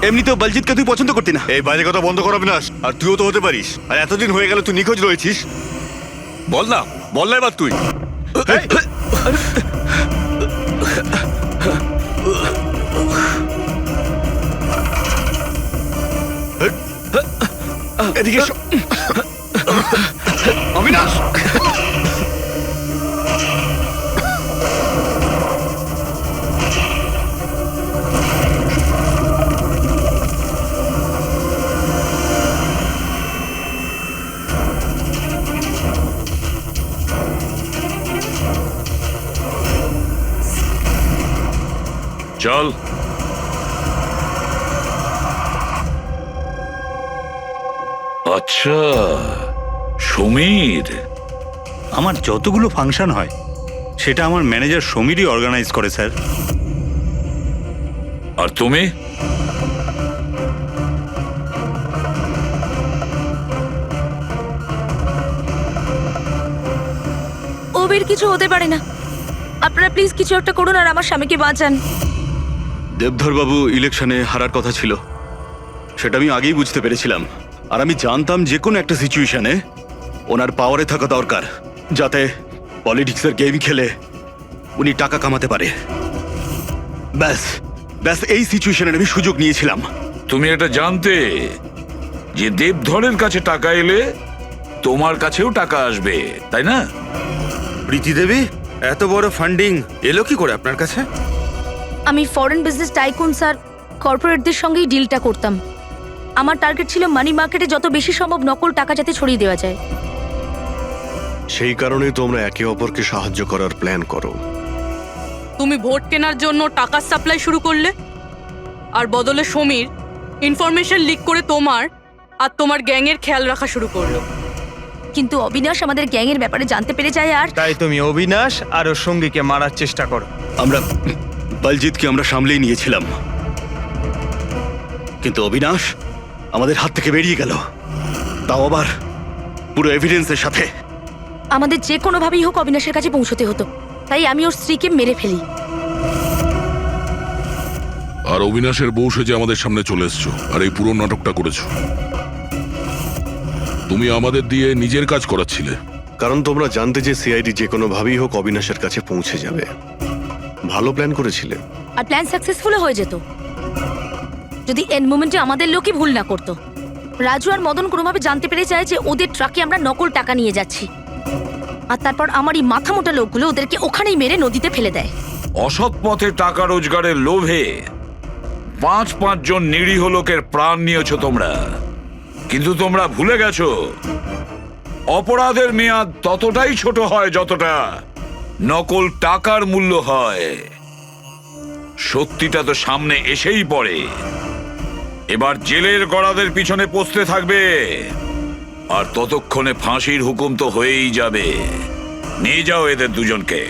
এমনিতেও বলজিৎকে তুই পছন্দ করতি না। এই বাইরে কথা বন্ধ কর অবিনাশ। আর তুইও তো হতে পারিস। আর এতদিন হয়ে গেল তুই নিখোঁজ রয়েছিস। বল না এবার তুই। এদিকে এসো। অবিনাশ, চল। আচ্ছা, সমীর। আমার যতগুলো ফাংশন হয় সেটা আমার ম্যানেজার সমীরই অর্গানাইজ করে স্যার। আর তুমি? ওবের কিছু হতে পারে না। আপনারা প্লিজ কিছু একটা করুন আর আমার স্বামীকে বাঁচান। দেবধর বাবু ইলেকশনে হারার কথা ছিল, সেটা আমি আগেই বুঝতে পেরেছিলাম। আর আমি জানতাম যে কোনো একটা সিচুয়েশনে ওনার পাওয়ারে থাকা দরকার, যাতে পলিটিক্সের গেম খেলে উনি টাকা কামাতে পারে। ব্যাস ব্যাস এই সিচুয়েশনের আমি সুযোগ নিয়েছিলাম। তুমি এটা জানতে যে দেবধরের কাছে টাকা এলে তোমার কাছেও টাকা আসবে, তাই না? প্রীতি দেবী, এত বড় ফান্ডিং এলো কি করে আপনার কাছে? আমি ফরেন বিজনেস টাইকুন স্যার কর্পোরেটদের সঙ্গেই ডিলটা করতাম। আমার টার্গেট ছিল মানি মার্কেটে যত বেশি সম্ভব নকল টাকা যাতে ছড়িয়ে দেওয়া যায়। সেই কারণেই তোমরা একে অপরকে সাহায্য করার প্ল্যান করো। তুমি ভোট কেনার জন্য টাকার সাপ্লাই শুরু করলে, আর বদলে সমীর ইনফরমেশন লিক করে তোমার আর তোমার গ্যাংয়ের খেয়াল রাখা শুরু করলো। কিন্তু অবিনাশ আমাদের গ্যাংয়ের ব্যাপারে জানতে পেরে যায় আর তাই তুমি অবিনাশ আর ওর সঙ্গীকে মারার চেষ্টা করো। আমরা বলজিৎকে আমরা সামলেই নিয়েছিলাম, কিন্তু অবিনাশ আমাদের হাত থেকে বেরিয়ে গেল, তাও আবার পুরো এভিডেন্সের সাথে। আমাদের যে কোনোভাবেই হোক অবিনাশের কাছে পৌঁছতে হতো, তাই আমি ওর স্ত্রীকে মেরে ফেলি। আর অবিনাশের বউ সেজে আমাদের সামনে চলে এসছো আর এই পুরো নাটকটা করেছো। তুমি আমাদের দিয়ে নিজের কাজ করাচ্ছিলে। কারণ তোমরা জানতে যে সিআইডি যে কোনোভাবেই হোক অবিনাশের কাছে পৌঁছে যাবে। ভালো প্ল্যান করেছিলে। আর প্ল্যান সাকসেসফুল হয়ে যেত যদি এন্ড মোমেন্টে আমাদের লোকই ভুল না করতো। রাজু আর মদন কোনোভাবে জানতে পেরে যায় যে ওদের ট্রাকে আমরা নকল টাকা নিয়ে যাচ্ছি, আর তারপর আমার এই মাথা মোটা লোকগুলো ওদেরকে ওখানেই মেরে নদীতে ফেলে দেয়। অসৎ পথে টাকা রোজগারের লোভে 5 জন নিরীহ লোকের প্রাণ নিয়েছো তোমরা, কিন্তু তোমরা ভুলে গেছো অপরাধের মেয়াদ ততটাই ছোট হয় যতটা নকল টাকার মূল্য হয়। সত্যিটা তো সামনে এসেই পড়ে। এবার জেলের গড়াদের পিছনে পৌঁছতে থাকবে, আর ততক্ষণে ফাঁসির হুকুম তো হয়েই যাবে। নিয়ে যাও এদের দুজনকে।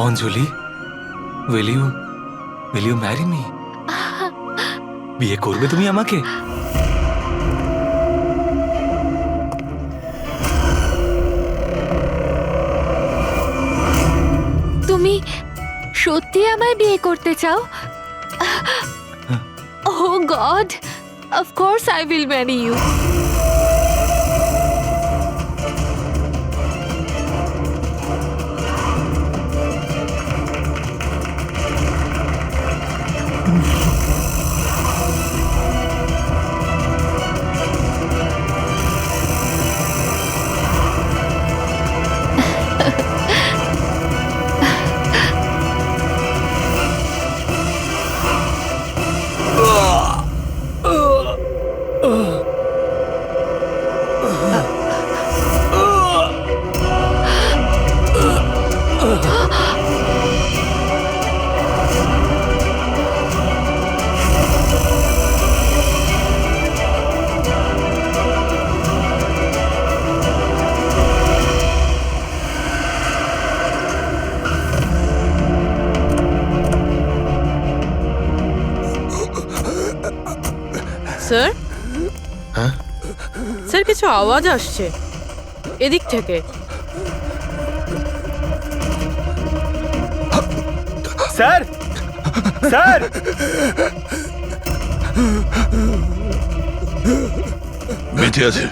অঞ্জলি, will you marry me? বিয়ে করবে তুমি আমাকে? তুমি সত্যি আমায় বিয়ে করতে চাও? Oh God, of course I will marry you. Sir, হ্যাঁ? স্যার কিছু আওয়াজ আসছে এদিক থেকে। স্যার, স্যার, বেঁচে আছে।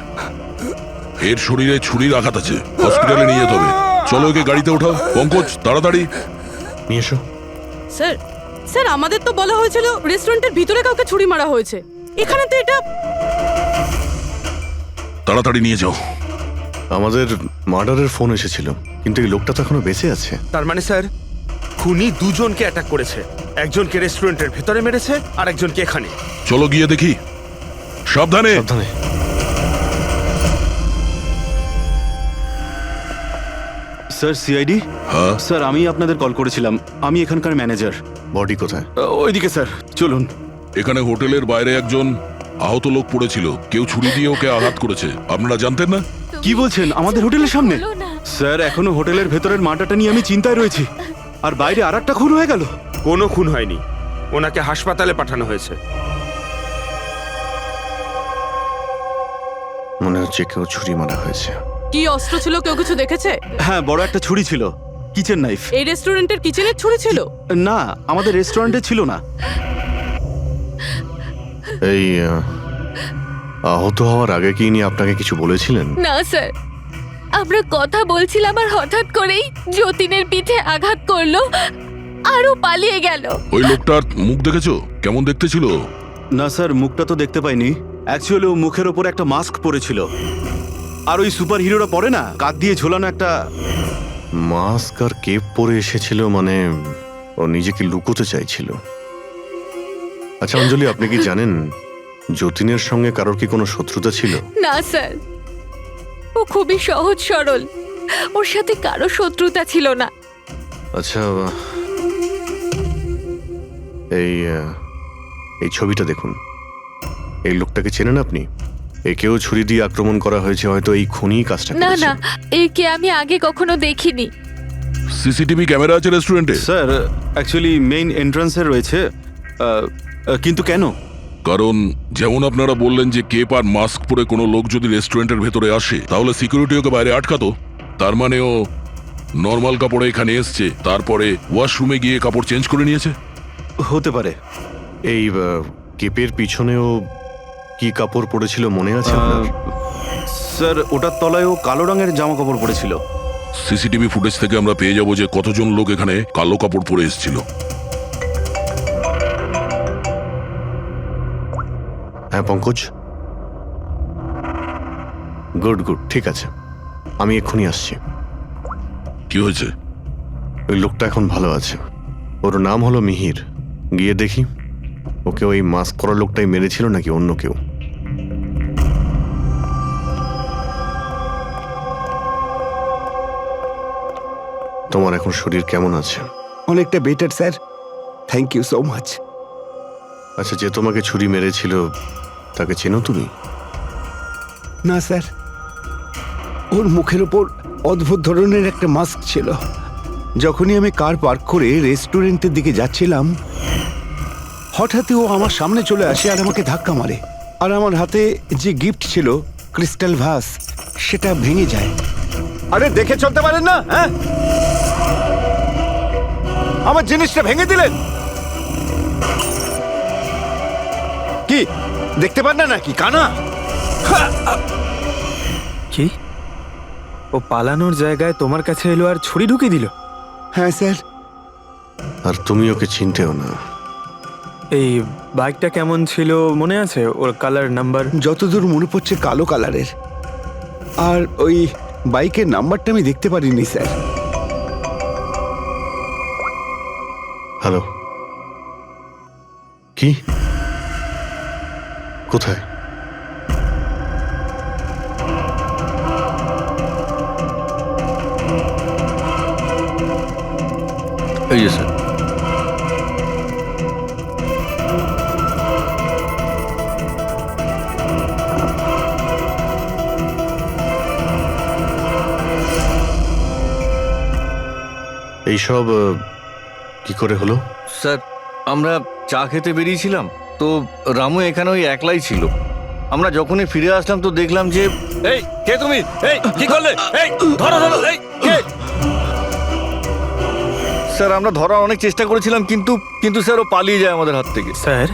এর শরীরে ছুরির আঘাত আছে, হসপিটালে নিয়ে যেতে হবে। চলো ওকে গাড়িতে ওঠাও। পঙ্কজ, তাড়াতাড়ি নিয়ে এসো। স্যার, স্যার আমাদের তো বলা হয়েছিল রেস্টুরেন্টের ভিতরে কাউকে ছুরি মারা হয়েছে, এখানে তো এটা। তাড়াতাড়ি নিয়ে যাও। আমাদের মার্ডারের ফোন এসেছিল, কিন্তু এই লোকটা তো এখনো বেঁচে আছে। তার মানে স্যার, খুনি দুজনকে অ্যাটাক করেছে। একজনকে রেস্টুরেন্টের ভেতরে মেরেছে আর একজনকে এখানে। চলো গিয়ে দেখি। সাবধানে। সাবধানে। Sir, CID. হ্যাঁ, স্যার, আমি আপনাদের কল করেছিলাম। আমি এখানকার ম্যানেজার। বডি কোথায়? ওইদিকে স্যার, চলুন। এখানে হোটেলের বাইরে একজন আহত লোক পড়েছিল। কেউ ছুরি দিয়ে ওকে আঘাত করেছে। আপনারা জানতেন না? কি বলছেন? আমাদের হোটেলের সামনে? বলো না। স্যার, এখনো হোটেলের ভেতরের মাটাটা নিয়ে আমি চিন্তায় রয়েছি। আর বাইরে আর একটা খুন হয়ে গেল। কোনো খুন হয়নি, ওনাকে হাসপাতালে পাঠানো হয়েছে। মনে হচ্ছে কেউ ছুরি মারা হয়েছে। কি অস্ত্র ছিল, কেউ কিছু দেখেছে? হ্যাঁ, বড় একটা ছুরি ছিল, কিচেন নাইফ। এই রেস্টুরেন্টের কিচেনের ছুরি ছিল? না, আমাদের রেস্টুরেন্টে ছিল না। এই আহত হওয়ার আগে কি ইনি আপনাকে কিছু বলেছিলেন? না স্যার, আমরা কথা বলছিলাম আর হঠাৎ করেই যতীনের পিঠে আঘাত করলো আরও পালিয়ে গেল। ওই লোকটার মুখ দেখেছো? কেমন দেখতে ছিল? না স্যার, মুখটা তো দেখতে পাইনি। অ্যাকচুয়ালি ও মুখের ওপর একটা মাস্ক পরেছিল। আর ওই সুপার হিরোরা পরে না, কাঁধ দিয়ে ঝোলানো একটা মাস্ক আর কেপ পরে এসেছিল, মানে ও নিজেকে লুকোতে চাইছিল। আচ্ছা অঞ্জলি, আপনি কি জানেন যতীনের সঙ্গে কারোর কি কোনো শত্রুতা ছিল? না স্যার, ও খুবই সহজ সরল, ওর সাথে কারো শত্রুতা ছিল না। আচ্ছা, এই ছবিটা দেখুন। এই লোকটাকে চেনেন আপনি? একেও ছুরি দিয়ে আক্রমণ করা হয়েছে, হয়তো এই খুনি কাজটা না করেছে। না, একে আমি আগে কখনো দেখিনি। সিসিটিভি ক্যামেরা আছে রেস্টুরেন্টে? স্যার, অ্যাকচুয়ালি মেইন এন্ট্রান্সে রয়েছে। কিন্তু কেন? কারণ যেমন আপনারা বললেন যে কেপ আর মাস্ক পরে কোনো লোক যদি রেস্টুরেন্টের ভেতরে আসে, তাহলে সিকিউরিটি ওকে বাইরে আটকাতো। তার মানে ও নর্মাল কাপড়ে এখানে এসছে, তারপরে ওয়াশরুমে গিয়ে কাপড় চেঞ্জ করে নিয়েছে। হতে পারে। এই কেপের পিছনেও কি কাপড় পরেছিল মনে আছে আপনার? স্যার, ওটার তলায় ও কালো রঙের জামা কাপড় পরেছিল। সিসিটিভি ফুটেজ থেকে আমরা পেয়ে যাব যে কতজন লোক এখানে কালো কাপড় পরে এসেছিল। হ্যাঁ পঙ্কজ, গুড গুড, ঠিক আছে, আমি এক্ষুনি আসছি। কি হয়েছে? ওই লোকটা এখন ভালো আছে। ওর নাম হলো মিহির। গিয়ে দেখি ওকে ওই মাস্ক পরা লোকটাই মেরেছিল নাকি অন্য কেউ। তোমার এখন শরীর কেমন আছে? অনেকটা better sir, thank you so much. আচ্ছা, যে তোমাকে ছুরি মেরেছিল তাকে চেনো তুমি? না স্যার, ওর মুখের ওপর অদ্ভুত ধরনের একটা মাস্ক ছিল। যখনই আমি কার পার্ক করে রেস্টুরেন্টের দিকে যাচ্ছিলাম, হঠাৎই ও আমার সামনে চলে আসে আর আমাকে ধাক্কা মারে, আর আমার হাতে যে গিফট ছিল ক্রিস্টাল ভাস, সেটা ভেঙে যায়। আরে দেখে চলতে পারেন না? হ্যাঁ, আমার জিনিসটা ভেঙে দিলেন। কি দেখতে পান না নাকি কানা? কি? ও পালানোর জায়গায় তোমার কাছে এলো আর ছুরি ঢুকিয়ে দিল? হ্যাঁ স্যার। আর তুমি ওকে চিনতেও না। এই বাইকটা কেমন ছিল মনে আছে? ওর কালার, নাম্বার? যতদূর মনে পড়ছে কালো কালারের, আর ওই বাইকের নাম্বারটা আমি দেখতে পারিনি স্যার। হ্যালো, কি? কোথায়? এই যে স্যার। এইসব কি করে হলো? স্যার, আমরা চা খেতে বেরিয়েছিলাম, তো রামু এখানে ওই একলাই ছিল। আমরা যখনই ফিরে আসলাম তো দেখলাম যে এই কে তুমি, এই কি করলে, এই ধরো ধরো, এই কে? স্যার আমরা ধরার অনেক চেষ্টা করেছিলাম, কিন্তু স্যার ও পালিয়ে যায় আমাদের হাত থেকে। স্যার,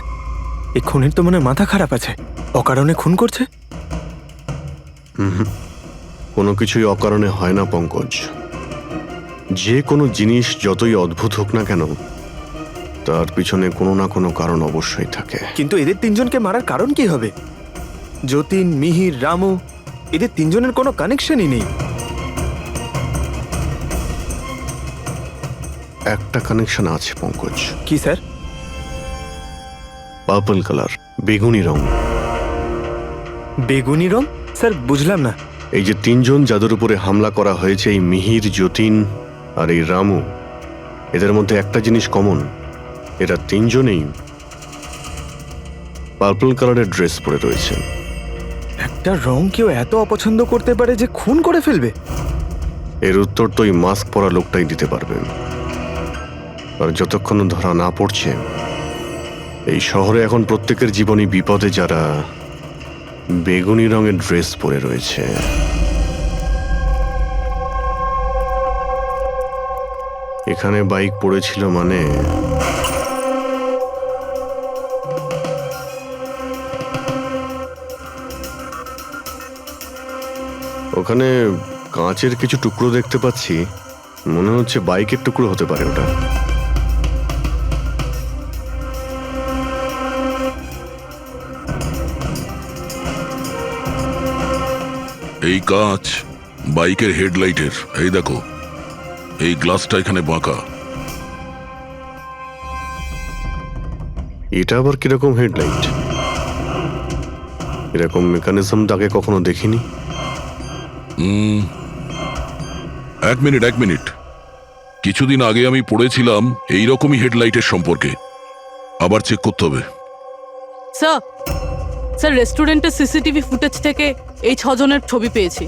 এই খুনের তো মনে হয় মাথা খারাপ আছে, অকারণে খুন করছে। কোনো কিছুই অকারণে হয় না পঙ্কজ। যে কোনো জিনিস যতই অদ্ভুত হোক না কেন, তার পিছনে কোনো না কোনো কারণ অবশ্যই থাকে। কিন্তু এদের তিনজনকে মারার কারণ কি হবে? যতীন, মিহির, রামু, এদের তিনজনের কোনো কানেকশনই নেই। একটা কানেকশন আছে পঙ্কজ। কি স্যার? পার্পল কালার, বেগুনি রং। বেগুনি রং? স্যার বুঝলাম না। এই যে তিনজন যাদের উপরে হামলা করা হয়েছে, এই মিহির, যতীন আর এই রামু, এদের মধ্যে একটা জিনিস কমন, এরা তিনজনেই পার্পল কালারের ড্রেস পরে রয়েছে। একটা রং কেউ এত অপছন্দ করতে পারে যে খুন করে ফেলবে? এর উত্তর তো এই মাস্ক পরা লোকটাই দিতে পারবে। আর যতক্ষণ ধরা না পড়ছে, এই শহরে এখন প্রত্যেকের জীবনই বিপদে যারা বেগুনি রঙের ড্রেস পরে রয়েছে। এখানে বাইক পড়েছিল মানে ওখানে কাঁচের কিছু টুকরো দেখতে পাচ্ছি, মনে হচ্ছে বাইকের টুকরো হতে পারে ওটা। এই কাঁচ বাইকের হেডলাইটের। এই দেখো, এই গ্লাসটা এখানে বাঁকা। এটা আবার কিরকম হেডলাইট? এরকম মেকানিজম আগে কখনো দেখিনি। এক মিনিট। কিছুদিন আগে আমি পড়েছিলাম এইরকমই হেডলাইটের সম্পর্কে। আবার চেক করতে হবে। স্যার রেস্টুরেন্টের সিসিটিভি ফুটেজ থেকে এই 6 জনের ছবি পেয়েছি।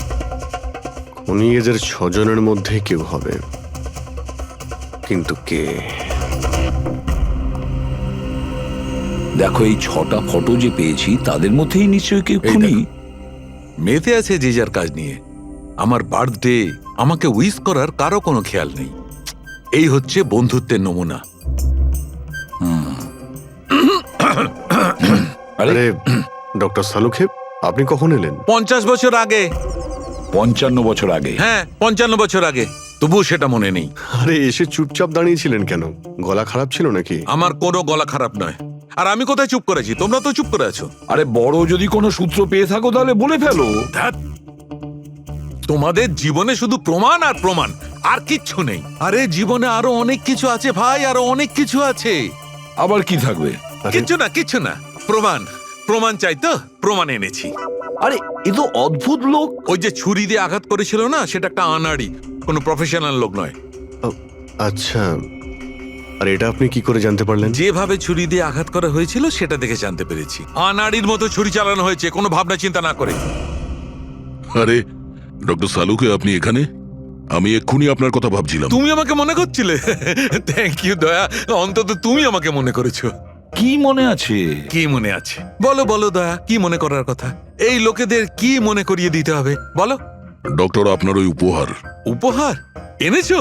উনি এদের 6 জনের মধ্যে কেউ হবে, কিন্তু কে? দেখো, এই 6টা ফটো যে পেয়েছি তাদের মধ্যেই নিশ্চয়ই কেউ এই খুনি। দেখো, মেতে আছে যে যার কাজ নিয়ে। আমার বার্থডে, আমাকে উইশ করার কারো কোনো খেয়াল নেই। এই হচ্ছে বন্ধুত্বের নমুনা। আরে ডক্টর সালুখেব, আপনি কখন এলেন? 50 বছর আগে। 55 বছর আগে? হ্যাঁ, 55 বছর আগে। তবুও সেটা মনে নেই। আরে এসে চুপচাপ দাঁড়িয়েছিলেন কেন? গলা খারাপ ছিল নাকি? আমার কোনো গলা খারাপ নয়। আর আমি কোথায় চুপ করেছি? তোমরা তো চুপ করে আছো। আরে বড় যদি কোনো সূত্র পেয়ে থাকো তাহলে বলে ফেলো। ধ্যাৎ, তোমাদের জীবনে শুধু প্রমাণ আর প্রমাণ, আর কিচ্ছু নেই। আরে জীবনে আরো অনেক কিছু আছে ভাই, আরো অনেক কিছু আছে। আবার কি থাকবে? কিচ্ছু না। প্রমাণ চাই তো, প্রমাণ এনেছি। আরে এ তো অদ্ভুত লোক। ওই যে ছুরি দিয়ে আঘাত করেছিল না, সেটা একটা আনাড়ি, কোনো প্রফেশনাল লোক নয়। আচ্ছা, আর এটা আপনি কি করে জানতে পারলেন? যেভাবে ছুরি দিয়ে আঘাত করা হয়েছিল সেটা দেখে জানতে পেরেছি। আনাড়ির মতো ছুরি চালানো হয়েছে, কোনো ভাবনা চিন্তা না করে। আরে ডক্টর সালুকে, আপনি এখানে? আমি এক্ষুনি আপনার কথা ভাবছিলাম। তুমি আমাকে মনে করছিলে? থ্যাংক ইউ দয়া, অন্তত তুমি আমাকে মনে করেছো। কি মনে আছে? কি মনে আছে বলো বলো দয়া, কি মনে করার কথা? এই লোকেদের কি মনে করিয়ে দিতে হবে বলো। ডক্টর, আপনার ওই উপহার। উপহার এনেছো?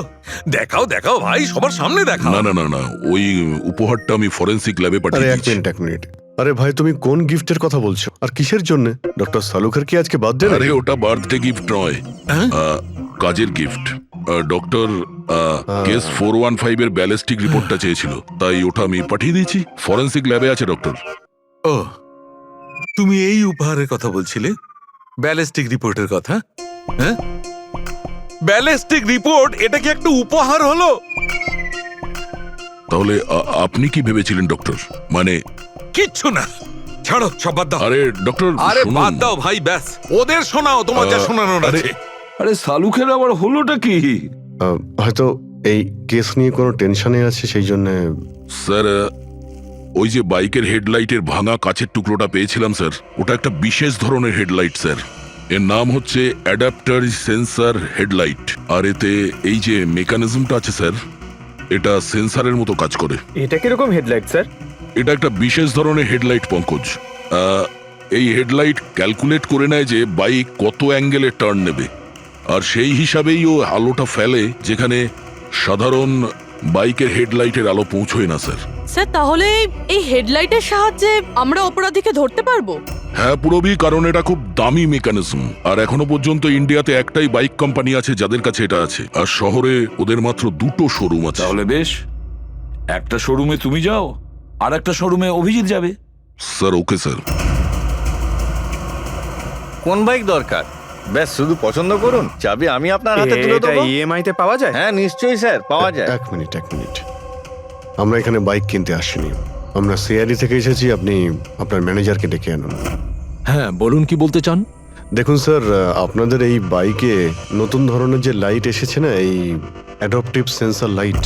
দেখাও দেখাও ভাই, সবার সামনে দেখাও। না না না না, ওই উপহারটা আমি ফরেন্সিক ল্যাবে আরে পাঠিয়ে এক দিয়েছি। মিনিট এক মিনিট, আরে ভাই তুমি কোন গিফটের কথা বলছো আর কিসের জন্য? ডক্টর সালুখার কি আজকে বার্থডে? আরে ওটা বার্থডে গিফট নয়, কাজের গিফট। ডক্টর কেস 415 এর ব্যালিস্টিক রিপোর্টটা চেয়েছিল, তাই ওটা আমি পাঠিয়ে দিয়েছি। ফরেন্সিক ল্যাবে আছে ডক্টর। ও, তুমি এই উপহারের কথা বলছিলে? ব্যালিস্টিক রিপোর্টের কথা? হ্যাঁ, ব্যালিস্টিক রিপোর্ট, এটা কি একটা উপহার হলো? তাহলে আপনি কি ভেবেছিলেন ডক্টর? মানে কিচ্ছু না, ছাড়ো সব বাদ দাও। আরে ডক্টর, আরে শুনুন। বাদ দাও ভাই, ব্যাস ওদের শোনাও তোমার যা শোনানোর আরে, আছে। আরে সালুখের আবার হলোটা কি? হয়তো এই কেস নিয়ে কোনো টেনশনে আছে সেই জন্য। স্যার, ওই যে বাইকের হেডলাইটের ভাঙা কাচের টুকরোটা পেয়েছিলাম স্যার, ওটা একটা বিশেষ ধরনের হেডলাইট স্যার। এর নাম হচ্ছে অ্যাডাপ্টার সেন্সর হেডলাইট। আর এতে এই যে মেকানিজমটা আছে স্যার, এটা সেন্সরের মতো কাজ করে। এটা কিরকম হেডলাইট স্যার? এটা একটা বিশেষ ধরনের হেডলাইট পঙ্কজ। এই হেডলাইট ক্যালকুলেট করে নেয় যে বাইক কত অ্যাঙ্গেলে টার্ন নেবে, আর সেই হিসাবেই ও আলোটা ফেলে যেখানে সাধারণ বাইকের হেডলাইটের আলো পৌঁছয় না স্যার। স্যার তাহলে এই হেডলাইটের সাহায্যে আমরা অপরাধীকে ধরতে পারবো? হ্যাঁ পুরোবি, কারণ এটা খুব দামি মেকানিজম। আর এখনো পর্যন্ত ইন্ডিয়াতে একটাই বাইক কোম্পানি আছে যাদের কাছে এটা আছে, আর শহরে ওদের মাত্র 2টো শোরুম আছে। তাহলে বেশ, একটা শোরুমে তুমি যাও, আর একটা শোরুমে অভিজিৎ যাবে। Sir okay sir. কোন বাইক দরকার? ব্যাস শুধু পছন্দ করুন, চাবি আমি আপনার হাতে তুলে দেবো। ইএমআই তে পাওয়া যায়? হ্যাঁ নিশ্চয়ই স্যার, পাওয়া যায়। এক মিনিট এক মিনিট, আমরা এখানে বাইক কিনতে আসিনি, আমরা সিআইডি থেকে এসেছি। আপনি আপনার ম্যানেজারকে ডেকে আনুন। হ্যাঁ বলুন, কি বলতে চান? দেখুন স্যার, আপনাদের এই বাইকে নতুন ধরনের যে লাইট এসেছে না, এই অ্যাডাপটিভ সেন্সর লাইট,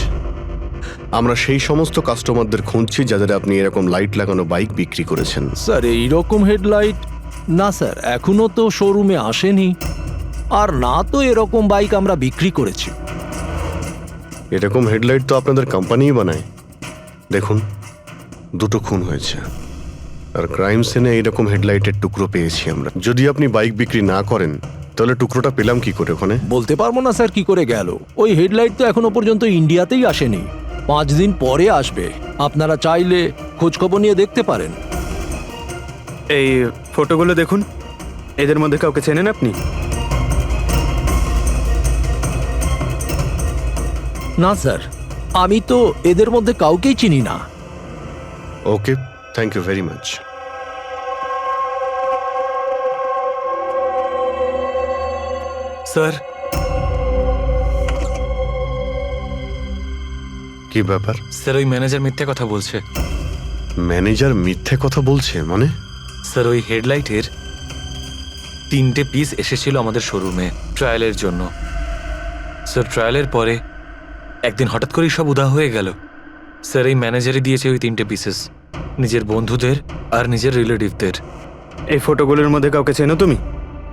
আমরা সেই সমস্ত কাস্টমারদের খুঁজছি যাদের আপনি এরকম লাইট লাগানো বাইক বিক্রি করেছেন। স্যার এইরকম হেডলাইট না স্যার, এখনো তো শোরুমে আসেনি, আর না তো এরকম বাইক আমরা বিক্রি করেছি। এরকম হেডলাইট তো আপনাদের কোম্পানিই বানায়। দেখুন, 2টো খুন হয়েছে, আর ক্রাইম সিনে এইরকম হেডলাইটের টুকরো পেয়েছি আমরা। যদি আপনি বাইক বিক্রি না করেন তাহলে টুকরোটা পেলাম কি করে ওখানে? বলতে পারবো না স্যার কি করে গেল। ওই হেডলাইট তো এখনো পর্যন্ত ইন্ডিয়াতেই আসেনি, 5 দিন পরে আসবে। আপনারা চাইলে খোঁজখবর নিয়ে দেখতে পারেন। এই ফটোগুলো দেখুন, এদের মধ্যে কাউকে চেনেন আপনি? না স্যার, আমি তো এদের মধ্যে কাউকেই চিনি না। Okay, thank you very much. Sir, কি ব্যাপার? স্যার ওই ম্যানেজার মিথ্যে কথা বলছে। ম্যানেজার মিথ্যে কথা বলছে মানে? স্যার ওই হেডলাইটের 3টে পিস এসেছিল আমাদের শোরুমে ট্রায়ালের জন্য। স্যার ট্রায়ালের পরে একদিন হঠাৎ করেই সব উধাও হয়ে গেল। স্যার এই ম্যানেজারই দিয়েছে ওই 3টে পিসেস, নিজের বন্ধুদের আর নিজের রিলেটিভদের। এই ফটোগুলোর মধ্যে কাউকে চেনো তুমি?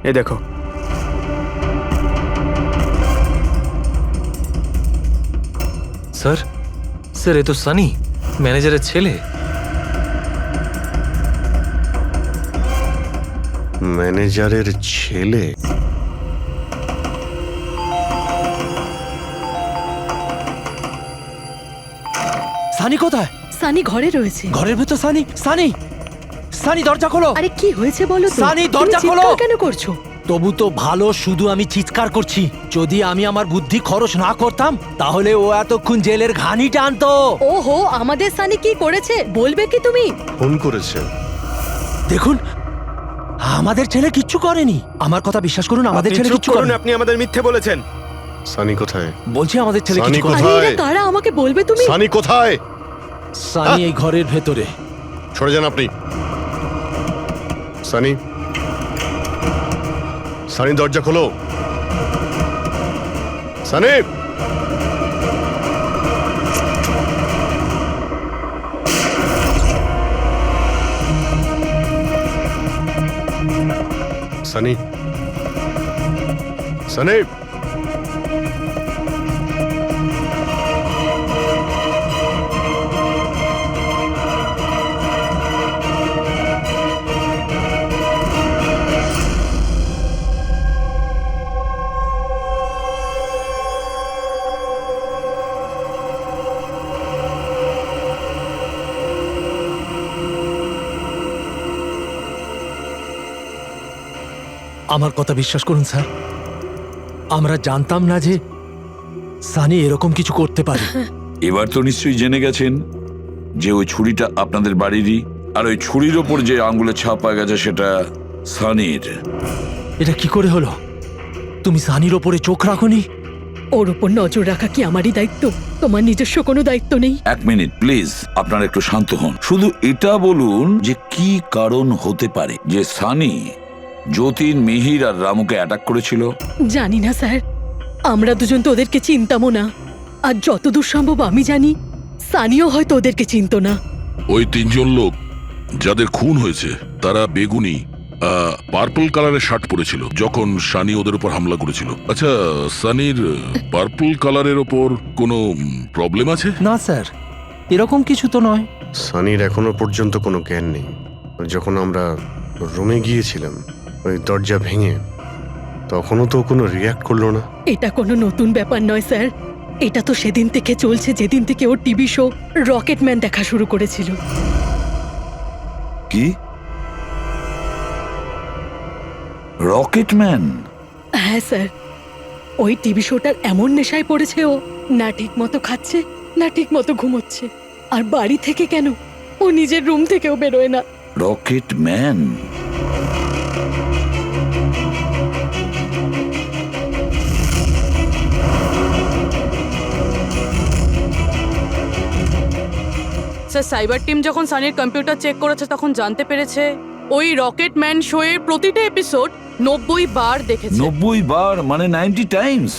এই দেখো। স্যার, স্যার এ তো সানি, ম্যানেজারের ছেলে। ম্যানেজারের ছেলে? সানি কোথায়? সানি ঘরে রয়েছে। ঘরের ভেতর সানি? সানি, সানি দরজা খোলো। আরে কি হয়েছে বলো তো? সানি দরজা খোলো। কেন করছো? তবু তো ভালো, শুধু আমি চিৎকার করছি। যদি আমি আমার বুদ্ধি খরচ না করতাম তাহলে ও এতক্ষণ জেলের ঘানি টানতো। ওহো, আমাদের সানি কি করেছে বলবে কি তুমি? ফোন করেছে। দেখুন, আমাদের ছেলে কিচ্ছু করেনি। আমার কথা বিশ্বাস করুন, আমাদের ছেলে কিচ্ছু করেনি। আপনি আমাদের মিথ্যে বলেছেন। সানি কোথায়? বলছি আমাদের ছেলে সানি কিছু করেনি। কোথায়? আরে এরা কারা আমাকে বলবে তুমি? সানি কোথায়? সানি এই ঘরের ভেতরে। সরে যান আপনি। সানি, সানি দরজা খোলো। সানি, সানি, সানি। আমার কথা বিশ্বাস করুন স্যার, আমরা জানতাম না যে সানি এরকম কিছু করতে পারে। এবার তো নিশ্চয়ই জেনে গেছেন যে ওই ছুরিটা আপনাদের বাড়িরই, আর ওই ছুরির ওপর যে আঙ্গুলের ছাপ পাওয়া গেছে সেটা সানির। এটা কি করে হলো? তুমি সানির ওপরে চোখ রাখোনি? ওর উপর নজর রাখা কি আমারই দায়িত্ব? তোমার নিজস্ব কোনো দায়িত্ব নেই? এক মিনিট প্লিজ, আপনারা একটু শান্ত হন। শুধু এটা বলুন যে কি কারণ হতে পারে যে সানি যতীন, মিহির আর রামুকে অ্যাটাক করেছিল। জানি না স্যার, আমরা দুজন তো ওদেরকে চিনতামও না। আর যতদূর সম্ভব আমি জানি সানিও হয়তো ওদেরকে চিনতো না। ওই তিনজন লোক যাদের খুন হয়েছে তারা বেগুনি পার্পল কালারের শার্ট পরেছিল যখন সানি ওদের উপর হামলা করেছিল। আচ্ছা, সানির পার্পল কালারের ওপর কোনো প্রবলেম আছে? না স্যার, এরকম কিছু তো নয়। সানির এখনো পর্যন্ত কোনো জ্ঞান নেই। যখন আমরা রুমে গিয়েছিলাম ওই দরজা ভেঙে, তখনও তো কোনো রিয়াক্ট করলো না। এটা কোনো নতুন ব্যাপার নয় স্যার, এটা তো সেদিন থেকে চলছে যেদিন থেকে ওর টিভি শো রকেটম্যান দেখা শুরু করেছিল। কি? রকেটম্যান? হ্যাঁ স্যার, ওই টিভি শোটার এমন নেশায় পড়েছে ও, না ঠিক মতো খাচ্ছে না ঠিক মতো ঘুমোচ্ছে। আর বাড়ি থেকে কেন, ও নিজের রুম থেকেও বেরোয় না। রকেটম্যান? স্যার, সাইবার টিম যখন সানির কম্পিউটার চেক করেছে তখন জানতে পেরেছে ওই রকেটম্যান শো এর প্রতিটা এপিসোড 90 বার দেখেছে। 90 বার মানে 90 টাইমস?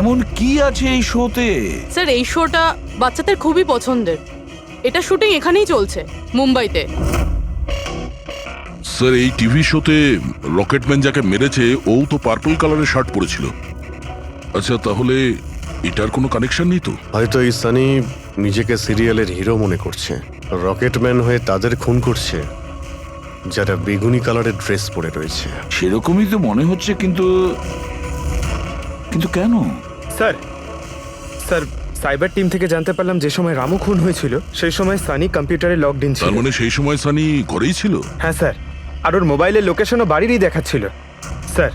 এমন কি আছে এই শোতে? স্যার, এই শোটা বাচ্চাদের খুবই পছন্দের। এটা শুটিং এখানেই চলছে, মুম্বাইতে। স্যার, এই টিভি শোতে রকেটম্যান যাকে মেরেছে ও তো পার্পল কালারের শার্ট পরেছিল। আচ্ছা, তাহলে এটার কোনো কানেকশন নেই তো? হয়তো এই সানি নিজেকে সিরিয়ালের হিরো মনে করছে, রকেটম্যান হয়ে তাদের খুন করছে যারা বেগুনি কালারের ড্রেস পরে রয়েছে। সেরকমই তো মনে হচ্ছে, কিন্তু কিন্তু কেন? স্যার, সাইবার টিম থেকে জানতে পারলাম যে সময় রামু খুন হয়েছিল সেই সময় সানি কম্পিউটারে লগড ইন ছিল। তার মানে সেই সময় সানি ঘরেই ছিল? হ্যাঁ স্যার, আর ওর মোবাইলের লোকেশনও বাড়িরই দেখাচ্ছিল। স্যার,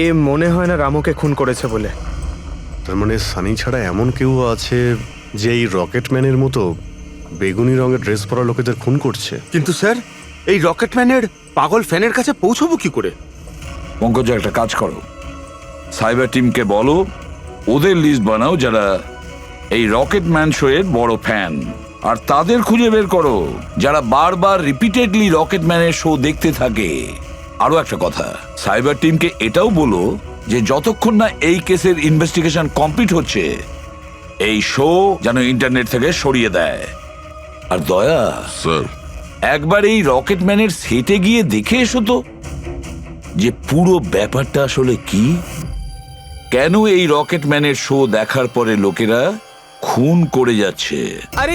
এ মনে হয় না রামুকে খুন করেছে বলে। তার মানে সানি ছাড়া এমন কেউ আছে যে এই রকেটম্যানের মতো বেগুনি রঙের ড্রেস পরা লোকেদের খুন করছে? কিন্তু স্যার, এই রকেটম্যানের পাগল ফ্যানের কাছে পৌঁছবো কি করে? পঙ্কজ, একটা কাজ করো, সাইবার টিমকে বলো ওদের লিস্ট বানাও যারা এই রকেটম্যান শো এর বড় ফ্যান, আর তাদের খুঁজে বের করো যারা বারবার রিপিটেডলি রকেটম্যানের শো দেখতে থাকে। আরো একটা কথা, সাইবার টিমকে এটাও বলো যে যতক্ষণ না এই কেসের ইনভেস্টিগেশন কমপ্লিট হচ্ছে এই শো যেন ইন্টারনেট থেকে সরিয়ে দেয়। আর দয়া স্যার, একবার এই রকেটম্যানের সেটে গিয়ে দেখে এসো তো যে পুরো ব্যাপারটা আসলে কি, কেন এই রকেটম্যানের শো দেখার পরে লোকেরা খুন করে যাচ্ছে। আরে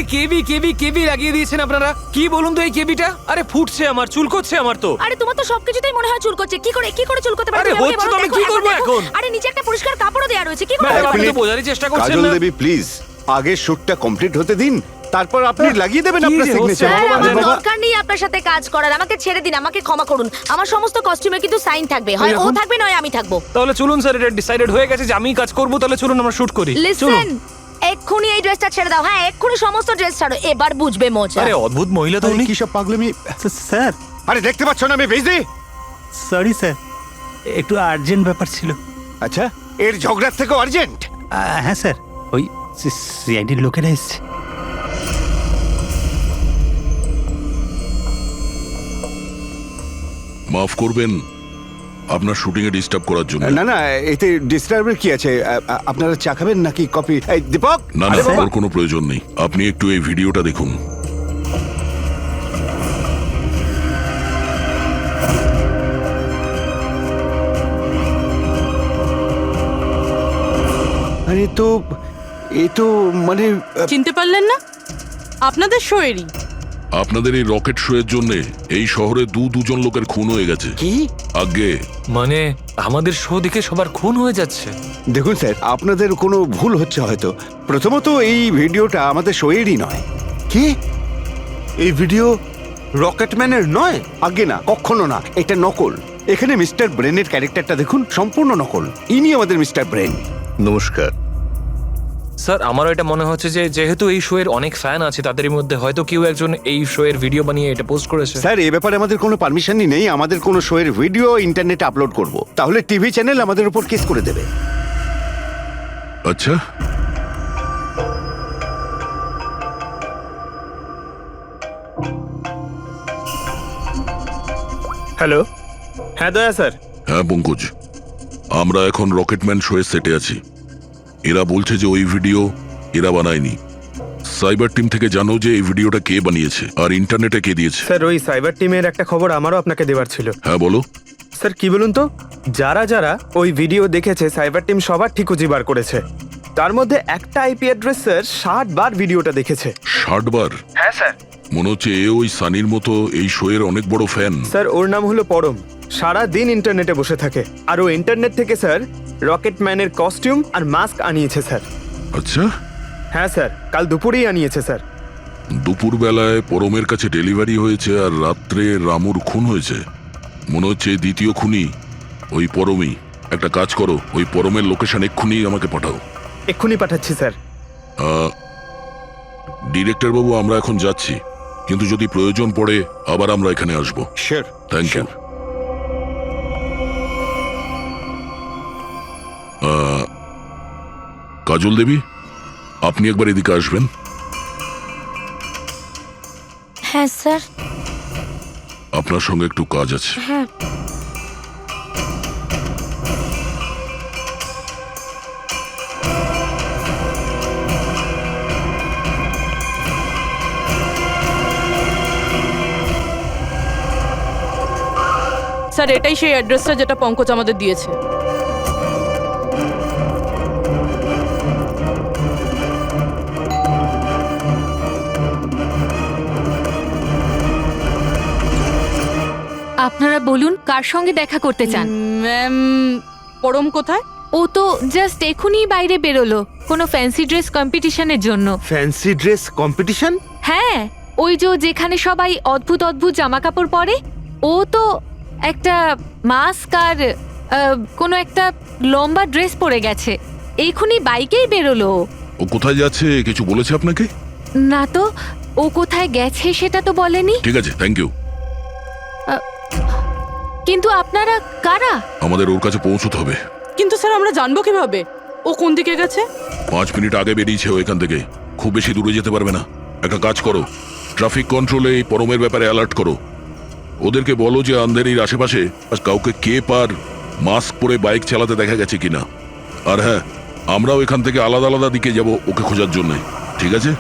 কেবি লাগিয়ে দিয়েছেন আপনারা। কি বলুন তো এই কেবিটা? আরে ফুটছে, আমার চুলকোচ্ছে আমার তো। আরে তোমার তো সবকিছুতেই মনে হয় চুলকোচ্ছে। কি করে চুলকোতে পারে? আরে হচ্ছে তো, আমি কি করব এখন? আরে নিচে একটা পরিষ্কার কাপড়ও দেয়া রয়েছে, কি করে? আপনি তো বোঝারই চেষ্টা করছেন কাজল না। দেবী, প্লিজ আগে শুটটা কমপ্লিট হতে দিন, তারপর আপনি লাগিয়ে দেবেন আপনার সিগনেচার। স্যার, আমার দরকার নেই আপনার সাথে কাজ করার। আমাকে ছেড়ে দিন, আমাকে ক্ষমা করুন। আমার সমস্ত কস্টিউমে কিন্তু সাইন থাকবে, হয় ও থাকবে নয় আমি থাকবো। তাহলে চলুন স্যার, এটা ডিসাইডেড হয়ে গেছে যে আমিই কাজ করব। তাহলে চলুন আমরা শুট করি। লিসেন, এক্ষুনি এই ড্রেসটা ছেড়ে দাও। হ্যাঁ, এক্ষুনি সমস্ত ড্রেস ছাড়ো, এবার বুঝবে মজা। আরে অদ্ভুত মহিলা তো উনি। কি সব পাগলামি? স্যার, আরে দেখতে পাচ্ছ না আমি ভেজে? সরি স্যার, একটু আর্জেন্ট ব্যাপার ছিল। আচ্ছা, এর ঝগড়ার থেকে আর্জেন্ট? হ্যাঁ স্যার, ওই সিআইডির লোকেরা এসছে। মাফ করবেন আপনার শুটিং এ ডিস্টার্ব করার জন্য। না না, এতে ডিস্টার্বের কি আছে? আপনারা চা খাবেন নাকি কফি? এই দীপক, না না, ওর কোনো প্রয়োজন নেই। আপনি একটু এই ভিডিওটা দেখুন। আরে এ তো মানে চিনতে পারলেন না? আপনাদের শোয়েরই। আপনাদের এই রকেট শো এর জন্য এই শহরে দুজন লোকের খুন হয়ে গেছে। কি? আগে মানে আমাদের শো দেখে সবার খুন হয়ে যাচ্ছে? দেখুন স্যার, আপনাদের কোনো ভুল হচ্ছে হয়তো। প্রথমত এই ভিডিওটা আমাদের শোয়েরই নয়। কি? এই ভিডিও রকেটম্যানের নয়? আগে না, কখনো না, এটা নকল। এখানে মিস্টার ব্রেনের ক্যারেক্টারটা দেখুন, সম্পূর্ণ নকল। ইনি আমাদের মিস্টার ব্রেন। নমস্কার। স্যার আমারও এটা মনে হচ্ছে যে যেহেতু এই শো এর অনেক ফ্যান আছে, তাদের মধ্যে হয়তো কেউ একজন এই শো এর ভিডিও বানিয়ে এটা পোস্ট করেছে। স্যার, এ ব্যাপারে আমাদের কোনো পারমিশনই নেই। আমাদের কোনো শোয়ের ভিডিও ইন্টারনেটে আপলোড করব, তাহলে টিভি চ্যানেল আমাদের উপর কেস করে দেবে। আচ্ছা, হ্যালো, হ্যাঁ দয়া স্যার। হ্যাঁ পঙ্কজ, আমরা এখন রকেটম্যান শোয়ে সেটে আছি। এরা বলছে যে ওই ভিডিও এরা বানায়নি। সাইবার টিম থেকে জানো যে এই ভিডিওটা কে বানিয়েছে আর ইন্টারনেটে কে দিয়েছে। স্যার, ওই সাইবার টিমের একটা খবর আমারও আপনাকে দেওয়ার ছিল। হ্যাঁ বলো। স্যার কি বলুন তো, যারা যারা ওই ভিডিও দেখেছে সাইবার টিম সবার ঠিকুজি বার করেছে। তার মধ্যে একটা আইপি অ্যাড্রেস স্যার 60 বার ভিডিওটা দেখেছে। 60 বার? হ্যাঁ স্যার। মনে হচ্ছে এ ওই সানির মতো এই শোয়ের অনেক বড় ফ্যান। স্যার ওর নাম হলো পরম। সারা দিন ইন্টারনেটে বসে থাকে, আর ও ইন্টারনেট থেকে স্যার রকেটম্যানের কস্টিউম আর মাস্ক আনিয়েছে স্যার। আচ্ছা। হ্যাঁ স্যার, কাল দুপুরেই আনিয়েছে স্যার। দুপুর বেলায় পরমের কাছে ডেলিভারি হয়েছে আর রাত্রে রামুর খুন হয়েছে। মনে হচ্ছে দ্বিতীয় খুনি ওই পরমই। একটা কাজ করো, ওই পরমের লোকেশন এক্ষুনি আমাকে পাঠাও। এক্ষুনি পাঠাচ্ছি স্যার। ডিরেক্টর বাবু, আমরা এখন যাচ্ছি, কিন্তু যদি প্রয়োজন পড়ে আবার আমরা এখানে আসবো। Sure. Thank you. Kajal Devi, আপনি একবার এদিকে আসবেন। হ্যাঁ স্যার। আপনার সঙ্গে একটু কাজ আছে। হ্যাঁ। স্যার এটাই সেই অ্যাড্রেসটা যেটা পঙ্কজ আমাদের দিয়েছে। আপনারা বলুন কার সঙ্গে দেখা করতে চান? ম্যাম, পরম কোথায়? ও তো জাস্ট এখনই বাইরে বেরোলো কোনো ফ্যান্সি ড্রেস কম্পিটিশনের জন্য। Fancy dress competition? হ্যাঁ, ওই যে যেখানে সবাই অদ্ভুত অদ্ভুত জামা কাপড় পরে, ও তো একটা মাস্ক আর কোনো একটা লম্বা ড্রেস পরে গেছে। এখনই বাইকেই বেরোলো। ও কোথায় যাচ্ছে কিছু বলেছে আপনাকে? না তো, ও কোথায় গেছে সেটা তো বলেনি। ঠিক আছে, থ্যাংক ইউ। কিন্তু আপনারা কারা? আমাদের ওর কাছে পৌঁছতে হবে। কিন্তু স্যার আমরা জানবো কিভাবে ও কোন দিকে গেছে? 5 মিনিট আগে বেরিয়েছে ও এখান থেকে, খুব বেশি দূরে যেতে পারবে না। একটা কাজ করো, ট্রাফিক কন্ট্রোলে এই পরমের ব্যাপারে অ্যালার্ট করো। ওদেরকে বলো যে আন্ধেরির আশেপাশে কাউকে কেপ আর মাস্ক পরে বাইক চালাতে দেখা গেছে কিনা। আর হ্যাঁ, আমরাও এখান থেকে আলাদা আলাদা দিকে যাব ওকে খোঁজার জন্য। ঠিক আছে?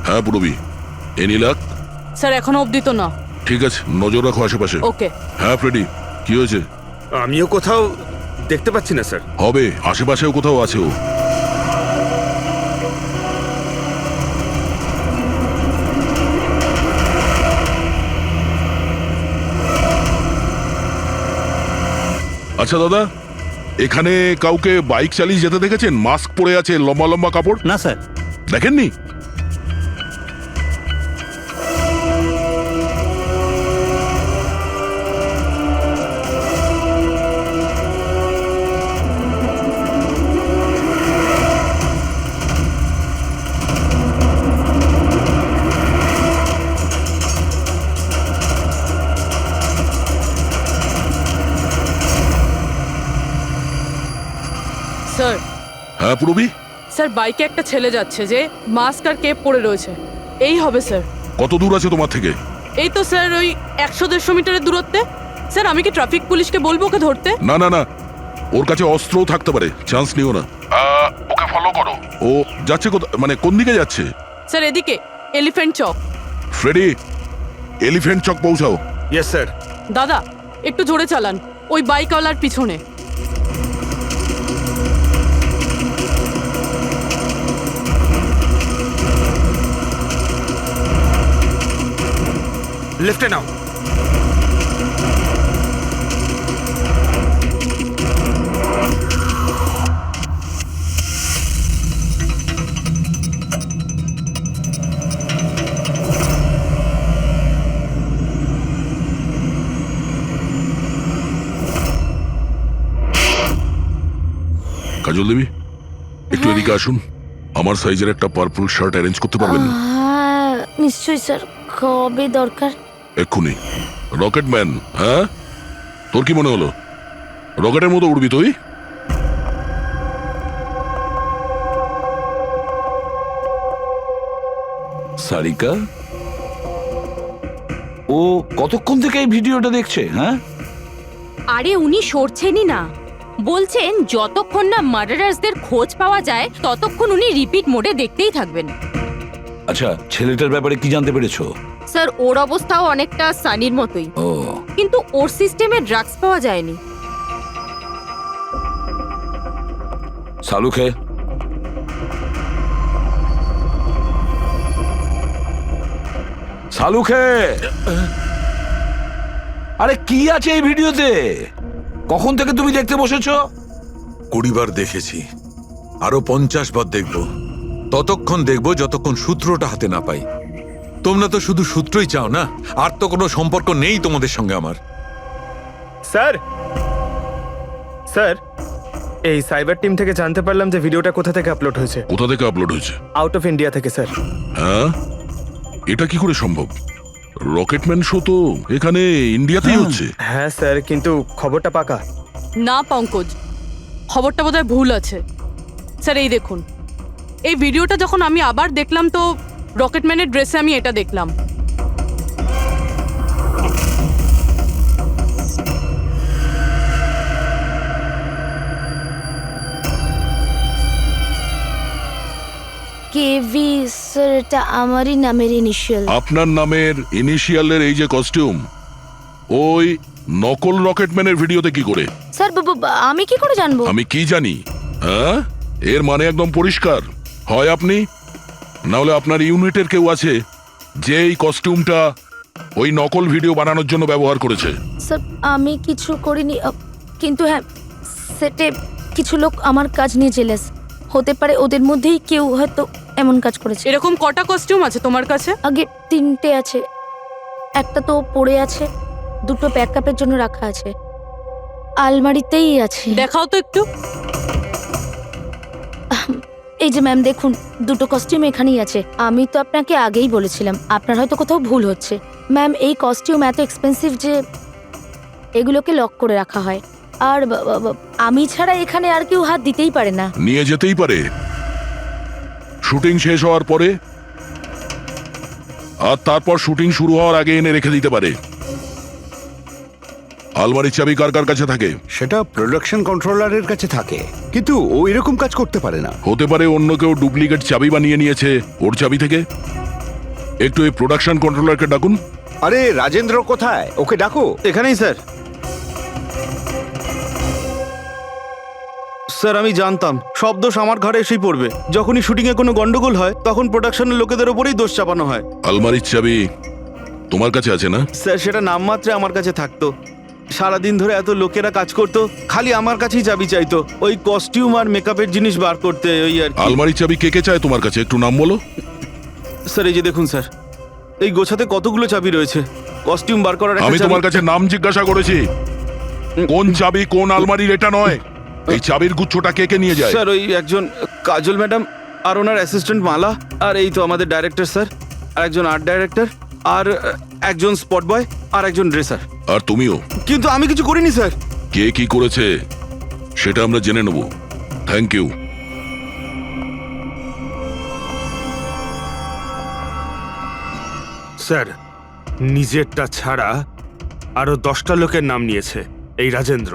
হ্যাঁ পুরবি, এনি লাক? স্যার এখনো অবধি তো না। ঠিক আছে, নজর রাখো আশেপাশে। ওকে। হ্যাঁ ফ্রেডি, কি হয়েছে? আমিও কোথাও দেখতে পাচ্ছি না স্যার। হবে, আশেপাশেও কোথাও আছে ও। আচ্ছা দাদা, এখানে কাউকে বাইক চালিয়ে যেতে দেখেছেন? মাস্ক পরে আছে, লম্বা লম্বা কাপড়? না স্যার। দেখেননি? স্যার। হ্যাঁ পুরবি? স্যার বাইকে একটা ছেলে যাচ্ছে যে মাস্ক আর কেপ পরে রয়েছে। এই হবে স্যার। কত দূর আছে তোমার থেকে? এই তো স্যার ওই 100-150 মিটারের দূরত্বে। স্যার আমি কি ট্রাফিক পুলিশকে বলবো ওকে ধরতে? না না না, ওর কাছে অস্ত্রও থাকতে পারে, চান্স নিও না। ওকে ফলো করো। ও যাচ্ছে মানে কোন দিকে যাচ্ছে? স্যার এদিকে, Elephant Chowk. Freddie, Elephant Chowk পৌঁছাও। Yes sir. দাদা একটু জোরে চালান, ওই বাইকওয়ালার পিছনে। লেফটে নাও। কাজল দেবী একটু এদিকে আসুন, আমার সাইজের একটা পার্পল শার্ট অ্যারেঞ্জ করতে পারবেন? হ্যাঁ নিশ্চয়ই স্যার, কবে দরকার? এক্ষুনি। রকেটম্যান, হ্যাঁ তোর কি মনে হলো রকেটের মতো উড়বি তুই? সারিকা, ও কতক্ষণ থেকে এই ভিডিওটা দেখছে? হ্যাঁ, আরে উনি সরছেনই না, বলছেন যতক্ষণ না মার্ডারার্সদের খোঁজ পাওয়া যায় ততক্ষণ উনি রিপিট মোডে দেখতেই থাকবেন। আচ্ছা, ছেলেটার ব্যাপারে কি জানতে পেরেছো? স্যার, ওর অবস্থাও অনেকটা সানির মতোই, ও, কিন্তু ওর সিস্টেমে ড্রাগস পাওয়া যায়নি। সালুখে, সালুখে, আরে কি আছে এই ভিডিওতে? কখন থেকে তুমি দেখতে বসেছো? 20 বার দেখেছি, আরো 50 বার দেখব। ততক্ষণ দেখব যতক্ষণ সূত্রটা হাতে না পাই। তোমরা তো শুধু সূত্রই চাও না, আর তো কোনো সম্পর্ক নেই তোমাদের সঙ্গে আমার। স্যার, স্যার, এই সাইবার টিম থেকে জানতে পারলাম যে ভিডিওটা কোথা থেকে আপলোড হয়েছে। কোথা থেকে আপলোড হয়েছে? আউট অফ ইন্ডিয়া থেকে স্যার। হ্যাঁ, এটা কি করে সম্ভব? রকেটম্যান শো তো এখানে ইন্ডিয়াতেই হচ্ছে। হ্যাঁ স্যার, কিন্তু খবরটা পাকা। না পঙ্কজ, খবরটা বোধহয় ভুল আছে। স্যার এই দেখুন, এই ভিডিওটা যখন আমি আবার দেখলাম তো রকেটম্যানের ড্রেসে আমি এটা দেখলাম। কেভি স্যার, এটা আমারই নামের ইনিশিয়াল। আপনার নামের ইনিশিয়ালের এই যে কস্টিউম, ওই নকল রকেটম্যানের ভিডিওতে কি করে? স্যার আমি কি করে জানবো? আমি কি জানি? হ্যাঁ, এর মানে একদম পরিষ্কার, হয় আপনি না হলে আপনার ইউনিটের কেউ আছে যে এই কস্টিউমটা ওই নকল ভিডিও বানানোর জন্য ব্যবহার করেছে। স্যার আমি কিছু করিনি, কিন্তু হ্যাঁ সেটে কিছু লোক আমার কাজ নিয়ে জেলাস। হতে পারে ওদের মধ্যেই কেউ হয়তো এমন কাজ করেছে। এরকম কটা কস্টিউম আছে তোমার কাছে? আগে 3টে আছে, একটা তো পড়ে আছে, 2টো ব্যাকআপের জন্য রাখা আছে, আলমারিতেই আছে। দেখাও তো একটু। এই যে ম্যাম দেখুন, 2টো কস্টিউম এখানেই আছে। আমি তো আপনাকে আগেই বলেছিলাম, আপনার হয়তো কোথাও ভুল হচ্ছে। ম্যাম এই কস্টিউম এত এক্সপেন্সিভ যে এগুলোকে লক করে রাখা হয়, আর আমি ছাড়া এখানে আর কেউ হাত দিতেই পারে না। নিয়ে যেতেই পারে শুটিং শেষ হওয়ার পরে, আর তারপর শুটিং শুরু হওয়ার আগে এনে রেখে দিতে পারে। আলমারির চাবি কার কার কাছে থাকে? সেটা প্রোডাকশন কন্ট্রোলারের কাছে থাকে, কিন্তু ও এরকম কাজ করতে পারে না। হতে পারে অন্য কেউ ডুপ্লিকেট চাবি বানিয়ে নিয়েছে ওর চাবি থেকে। একটু এই প্রোডাকশন কন্ট্রোলারকে ডাকুন। আরে রাজেন্দ্র কোথায়? ওকে ডাকো। এখানেই স্যার। স্যার আমি জানতাম সব দোষ আমার ঘরে এসেই পড়বে। যখনই শুটিংয়ে কোনো গন্ডগোল হয় তখন প্রোডাকশনের লোকেদের ওপরেই দোষ চাপানো হয়। আলমারির চাবি তোমার কাছে আছে না? স্যার সেটা নামমাত্রে আমার কাছে থাকতো। সারাদিন ধরে এত লোকেরা কাজ করতো, খালি আমার কাছেই চাবি চাইতো, ওই কস্টিউম আর মেকআপের জিনিস বার করতে, ওই আর কি। আলমারির চাবি কে কে চায় তোমার কাছে? একটু নাম বলো। স্যার এই যে দেখুন স্যার, এই গোছাতে কতগুলো চাবি রয়েছে। কস্টিউম বার করার একটা আমি তোমার কাছে নাম জিজ্ঞাসা করেছি, কোন চাবি কোন আলমারির এটা নয়। এই চাবির গুচ্ছটা কে কে নিয়ে যায়? স্যার ওই একজন কাজল ম্যাডাম আর ওনার অ্যাসিস্ট্যান্ট মালা, আর এই তো আমাদের ডাইরেক্টর স্যার, আর একজন আর্ট ডাইরেক্টর, আর একজন স্পট বয়, আর একজন ড্রেসার। আর তুমিও? কিন্তু আমি কিছু করিনি স্যার। কে কি করেছে সেটা আমরা জেনে নেব। Thank you. স্যার, নিজেরটা ছাড়া আরো 10টা লোকের নাম নিয়েছে এই রাজেন্দ্র।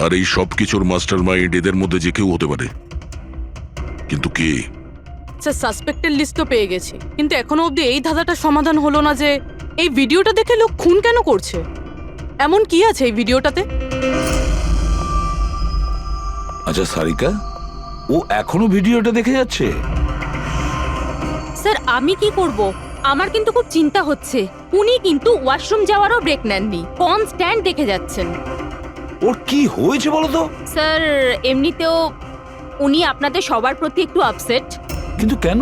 আর এই সব কিছুর মাস্টার মাইন্ড এদের মধ্যে যে কেউ হতে পারে, কিন্তু কে? স্যার সাসপেক্টের লিস্ট তো পেয়ে গেছি, কিন্তু এখনো অবধি এই ধাঁধাটার সমাধান হলো না যে এই ভিডিওটা দেখে লোক খুন কেন করছে। এমন কি আছে এই ভিডিওটাতে? আচ্ছা সারিকা, ও এখনো ভিডিওটা দেখে যাচ্ছে? স্যার আমি কি করব, আমার কিন্তু খুব চিন্তা হচ্ছে। উনি কিন্তু ওয়াশরুম যাওয়ারও ব্রেক নেননি, কনস্ট্যান্ট দেখে যাচ্ছেন। ওর কি হয়েছে বলো তো? স্যার এমনিতেও উনি আপনাদের সবার প্রতি একটু আপসেট। কিন্তু কেন?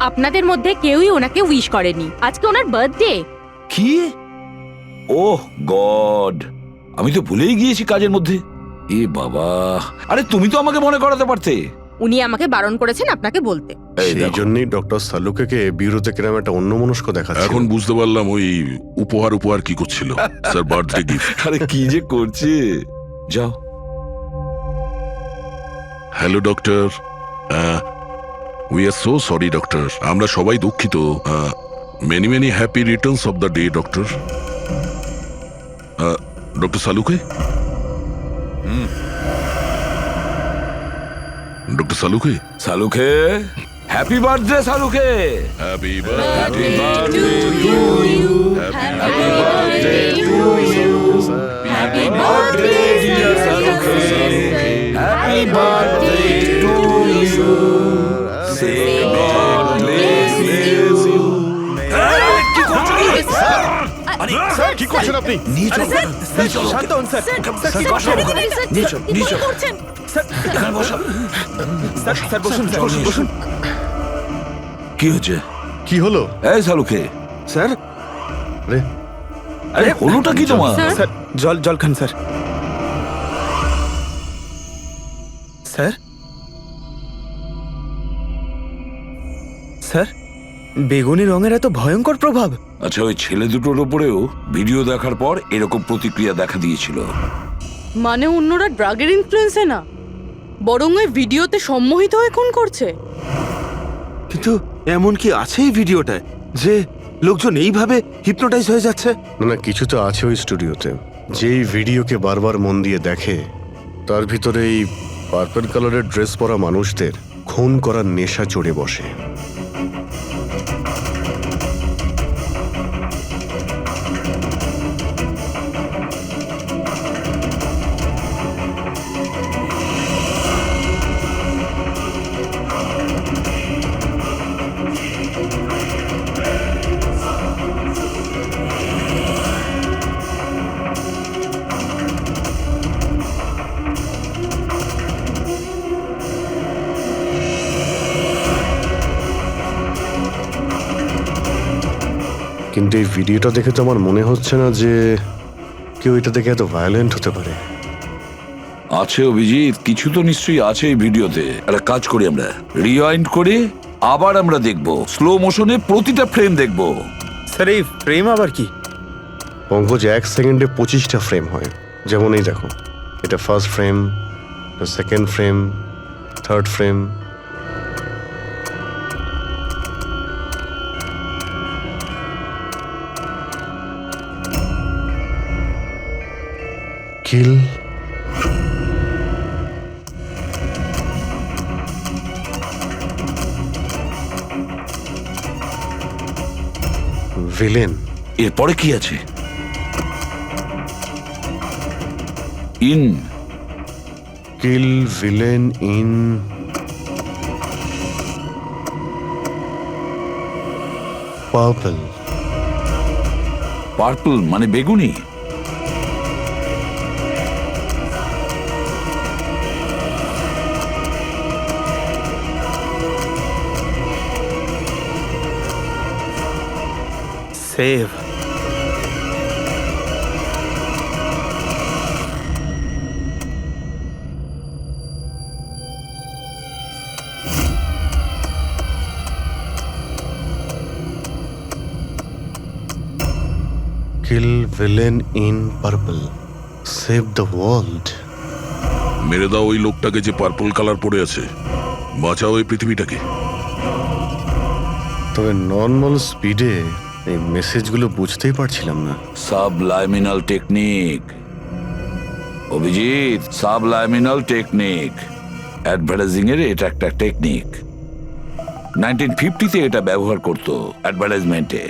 আপনাদের মধ্যে কেউই ওনাকে উইশ করেনি। আজকে ওনার বার্থডে। কি? ওহ গড, আমি তো ভুলেই গিয়েছি কাজের মধ্যে। এ বাবা, আরে তুমি তো আমাকে মনে করাতে পারতে। উনি আমাকে বারণ করেছেন আপনাকে বলতে। সেই জন্যই ডক্টর সালুকে বিউরোতে কিরম একটা অন্যমনস্ক দেখাচ্ছে। এখন বুঝতে পারলাম ওই উপহার কি করছিল। Sir, birthday gift. আরে কি যে করছে, যাও। Hello doctor, we are so sorry doctor, আমরা সবাই দুঃখিত। Many many happy returns of the day doctor. Doctor Saluke, doctor Saluke, Saluke, happy birthday Saluke. Happy birthday to you, happy birthday to you, happy birthday dear Saluke, happy birthday to you, say God bless you. Sir, কি করছেন আপনি? নিয়ে চল, শান্ত হন sir. Sir বসুন, বসুন। কি হচ্ছে? কি হলো? এই সালুকে। স্যার, আরে আরে হলোটা কি তোমার? স্যার জল খান স্যার। স্যার, স্যার বেগুনি রঙের এত ভয়ঙ্কর প্রভাব। আচ্ছা, ওই ছেলে দুটোর ওপরেও ভিডিও দেখার পর এরকম প্রতিক্রিয়া দেখা দিয়েছিল। মানে অন্যরা ড্রাগের ইনফ্লুয়েন্সে না, বরং ওই ভিডিওতে সম্মোহিত হয়ে খুন করছে। কিন্তু এমন কি আছে এই ভিডিওটায় যে লোকজন এইভাবে হিপনোটাইজ হয়ে যাচ্ছে? না, কিছু তো আছে ওই স্টুডিওতে। যেই ভিডিওকে বারবার মন দিয়ে দেখে, তার ভিতরে এই পার্পল কালারের ড্রেস পরা মানুষদের খুন করার নেশা চড়ে বসে। কিন্তু এই ভিডিওটা দেখে তো আমার মনে হচ্ছে না যে কেউ এটা দেখে এত ভায়োলেন্ট হতে পারে। আছে অভিজিৎ, কিছু তো নিশ্চয়ই আছে এই ভিডিওতে। একটা কাজ করি, আমরা রিওয়াইন্ড করে আবার আমরা দেখব, স্লো মোশনে প্রতিটা ফ্রেম দেখব। স্যার এই ফ্রেম আবার কি? পঙ্কজ, 1 সেকেন্ডে 25টা ফ্রেম হয়। যেমন এই দেখো, এটা first frame, second frame, third frame. Kill, villain. এরপরে কি আছে? In, kill, villain, in, purple. Purple মানে বেগুনি। Save. Kill, villain, in, purple, save the world. মেরে দাও ওই লোকটাকে যে পার্পল কালার পরে আছে, বাঁচাও এই পৃথিবীটাকে। তবে নর্মাল স্পিডে এই মেসেজগুলো বুঝতেই পারছিলাম না। সাবলাইমিনাল টেকনিক অভিজিৎ, সাবলাইমিনাল টেকনিক। অ্যাডভার্টাইজিং এর এটা একটা টেকনিক। 1950-তে এটা ব্যবহার করতো অ্যাডভার্টাইজমেন্টে।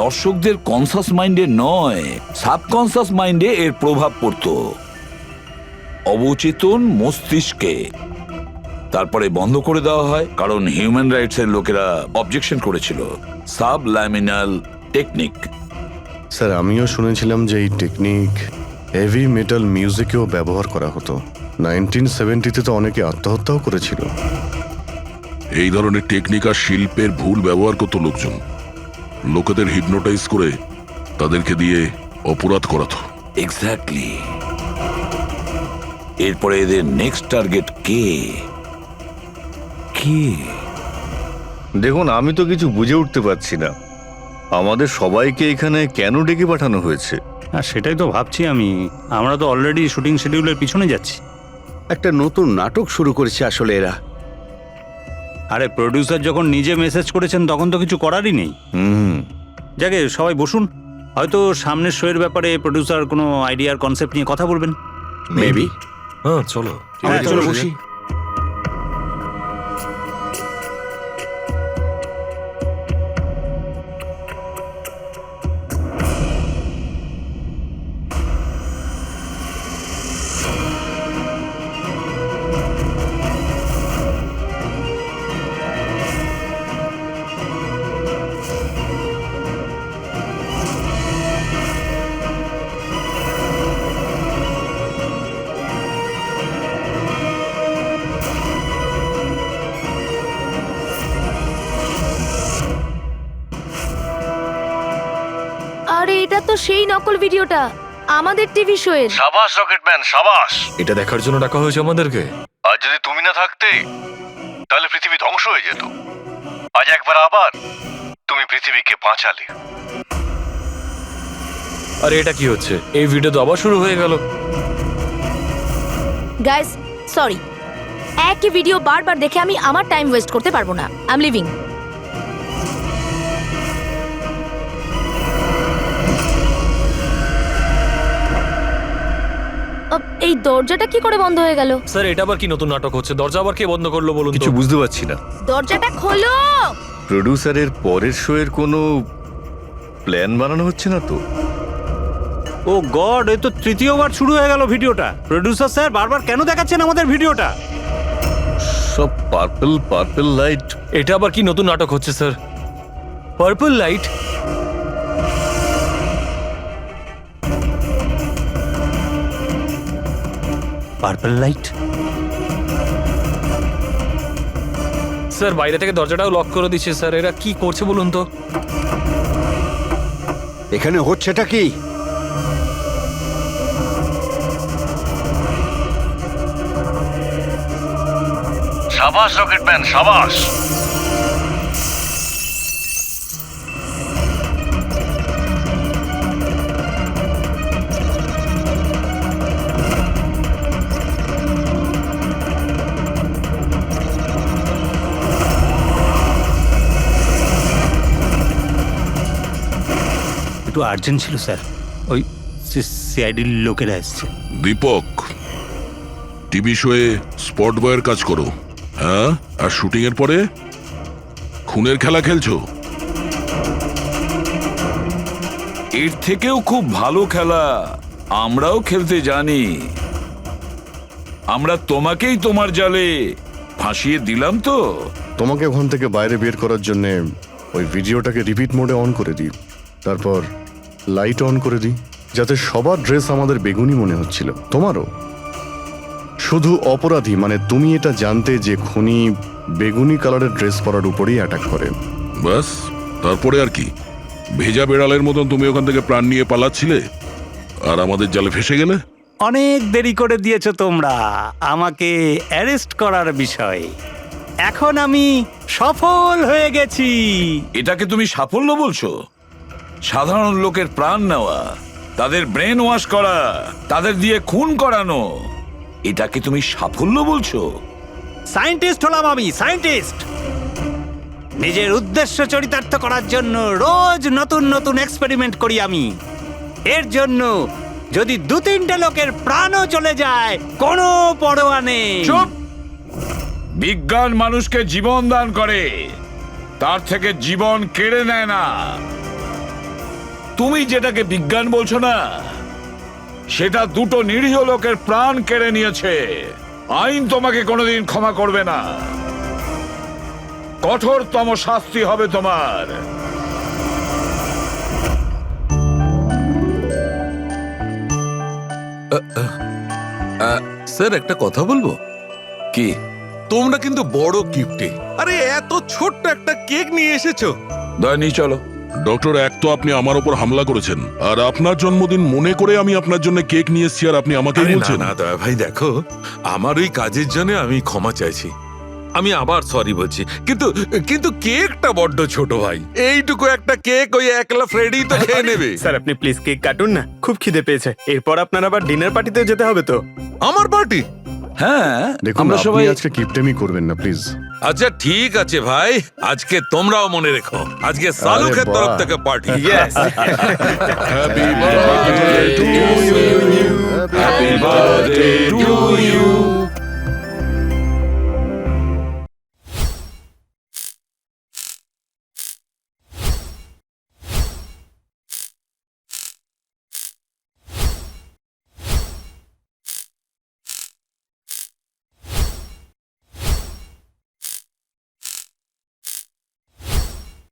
দর্শকদের কনসাস মাইন্ডে নয়, সাবকনসাস মাইন্ডে এর প্রভাব পড়তো, অবচেতন মস্তিষ্কে। তারপরে বন্ধ করে দেওয়া হয়, কারণ হিউম্যান রাইটস এর লোকেরা অবজেকশন করেছিল। সাবলাইমিনাল টেকনিক। স্যার, আমিও শুনেছিলাম যে এই টেকনিক হেভি মেটাল মিউজিকেও ব্যবহার করা হতো। 1970-তে তো অনেকে আত্মহত্যাও করেছিল। এই ধরনের টেকনিক আর শিল্পের ভুল ব্যবহার করতো লোকজন, লোকেদের হিপনোটাইজ করে তাদেরকে দিয়ে অপরাধ করাতো। এক্স্যাক্টলি। এরপরে এদের নেক্সট টার্গেট কে? কে? দেখুন, আমি তো কিছু বুঝে উঠতে পারছি না আমাদের সবাইকে এখানে কেন ডেকে পাঠানো হয়েছে। হ্যাঁ, সেটাই তো ভাবছি আমি। আমরা তো অলরেডি শুটিং শিডিউলের পিছনে যাচ্ছি। একটা নতুন নাটক শুরু করেছে আসলে এরা। আরে প্রডিউসার যখন নিজে মেসেজ করেছেন তখন তো কিছু করারই নেই। যাকে সবাই বসুন, হয়তো সামনের শোয়ের ব্যাপারে প্রডিউসার কোনো আইডিয়ার কনসেপ্ট নিয়ে কথা বলবেন। মেবি। হ্যাঁ চলো। হ্যাঁ, চলো বসি। আরে এটা তো সেই নকল ভিডিওটা আমাদের টিভি শোয়ের। সাবাস রকেটম্যান, সাবাস। এটা দেখার জন্য ডাকা হয়েছে আমাদেরকে। আর যদি তুমি না থাকতে তাহলে পৃথিবী ধ্বংস হয়ে যেত। আজ একবার আবার তুমি পৃথিবীকে বাঁচালে। আরে এটা কি হচ্ছে? এই ভিডিও তো আবার শুরু হয়ে গেল। গাইস সরি, একই ভিডিও বারবার দেখে আমি আমার টাইম ওয়েস্ট করতে পারবো না। I am living. এই দরজাটা কি করে বন্ধ হয়ে গেল? স্যার এটা আবার কি নতুন নাটক হচ্ছে? দরজা আবার কে বন্ধ করলো বলুন তো? কিছু বুঝতে পারছি না। দরজাটা খোলো। প্রডিউসারের পরের শোয়ের কোনো প্ল্যান বানানো হচ্ছে না তো? ও গড, এ তো তৃতীয়বার শুরু হয়ে গেল ভিডিওটা। প্রডিউসার স্যার বারবার কেন দেখাচ্ছেন আমাদের ভিডিওটা? সব পার্পল পার্পল লাইট। এটা আবার কি নতুন নাটক হচ্ছে sir? Purple light? Purple light? Sir বাইরে থেকে দরজাটাও লক করে দিচ্ছে স্যার। এরা কি করছে বলুন তো? এখানে হচ্ছেটা কি? সাবাস রকেটম্যান, সাবাস। একটু আর্জেন্ট ছিল স্যার, ওই সিআইডির লোকেরা এসছে। দীপক, টিভি শোয়ে স্পট বয়ের কাজ করো, হ্যাঁ? আর শুটিং এর পরে খুনের খেলা খেলছো? এর থেকেও খুব ভালো খেলা আমরাও খেলতে জানি। আমরা তোমাকেই তোমার জালে ফাঁসিয়ে দিলাম তো। তোমাকে ওখান থেকে বাইরে বের করার জন্য ওই ভিডিওটাকে রিপিট মোডে অন করে দিই, তারপর লাইট অন করে দিই, যাতে সবার ড্রেস আমাদের বেগুনি মনে হচ্ছিল, তোমারও। শুধু অপরাধী মানে তুমি এটা জানতে যে খুনি বেগুনি কালারের ড্রেস পরার উপরেই অ্যাটাক করে। বাস, তারপরে আর কি? ভেজা বেড়ালের মতন তুমি ওখান থেকে প্রাণ নিয়ে পালাচ্ছিলে আর আমাদের জালে ফেসে গেলে। অনেক দেরি করে দিয়েছো তোমরা আমাকে অ্যারেস্ট করার বিষয়ে। এখন আমি সফল হয়ে গেছি। এটাকে তুমি সাফল্য বলছো? সাধারণ লোকের প্রাণ নেওয়া, তাদের ব্রেন ওয়াশ করা, তাদের দিয়ে খুন করানো, এটাকে তুমি সাফল্য বলছো? সায়েন্টিস্ট হলাম আমি, সায়েন্টিস্ট। নিজের উদ্দেশ্য চরিতার্থ করার জন্য রোজ নতুন নতুন এক্সপেরিমেন্ট করি আমি। এর জন্য যদি 2-3টে লোকের প্রাণও চলে যায় কোনো পরোয়া নেই। চুপ! বিজ্ঞান মানুষকে জীবন দান করে, তার থেকে জীবন কেড়ে নেয় না। তুমি যেটাকে বিজ্ঞান বলছো না, সেটা 2টো নিরীহ লোকের প্রাণ কেড়ে নিয়েছে। আইন তোমাকে কোনোদিন ক্ষমা করবে না। কঠোরতম শাস্তি হবে তোমার। স্যার একটা কথা বলবো কি? তোমরা কিন্তু বড় গিফটে, আরে এত ছোট্ট একটা কেক নিয়ে এসেছো। দয়া নিয়ে চলো। ডক্টর, এক তো আপনি আমার ওপর হামলা করেছেন, আর আপনার জন্মদিন মনে করে আমি আপনার জন্য কেক নিয়ে এসেছি, আর আপনি আমাকে আরে বলছেন না দয়া ভাই, দেখো আমার ওই কাজের জন্য আমি ক্ষমা চাইছি, আমি আবার সরি বলছি, কিন্তু কিন্তু কেকটা বড্ড ছোট ভাই, এইটুকু একটা কেক ওই একলা ফ্রেডি তো খেয়ে নেবে। স্যার আপনি প্লিজ কেক কাটুন না, খুব খিদে পেয়েছে। এরপর আপনার আবার ডিনার পার্টিতেও যেতে হবে তো। আমার পার্টি? হ্যাঁ, দেখুন আমরা আপনি সবাই আজকে কিপটেমি করবেন না প্লিজ। আচ্ছা ঠিক আছে ভাই, আজকে তোমরাও মনে রেখো, আজকে সালুকের বাহ। তরফ থেকে party. Happy birthday to you, happy birthday to you,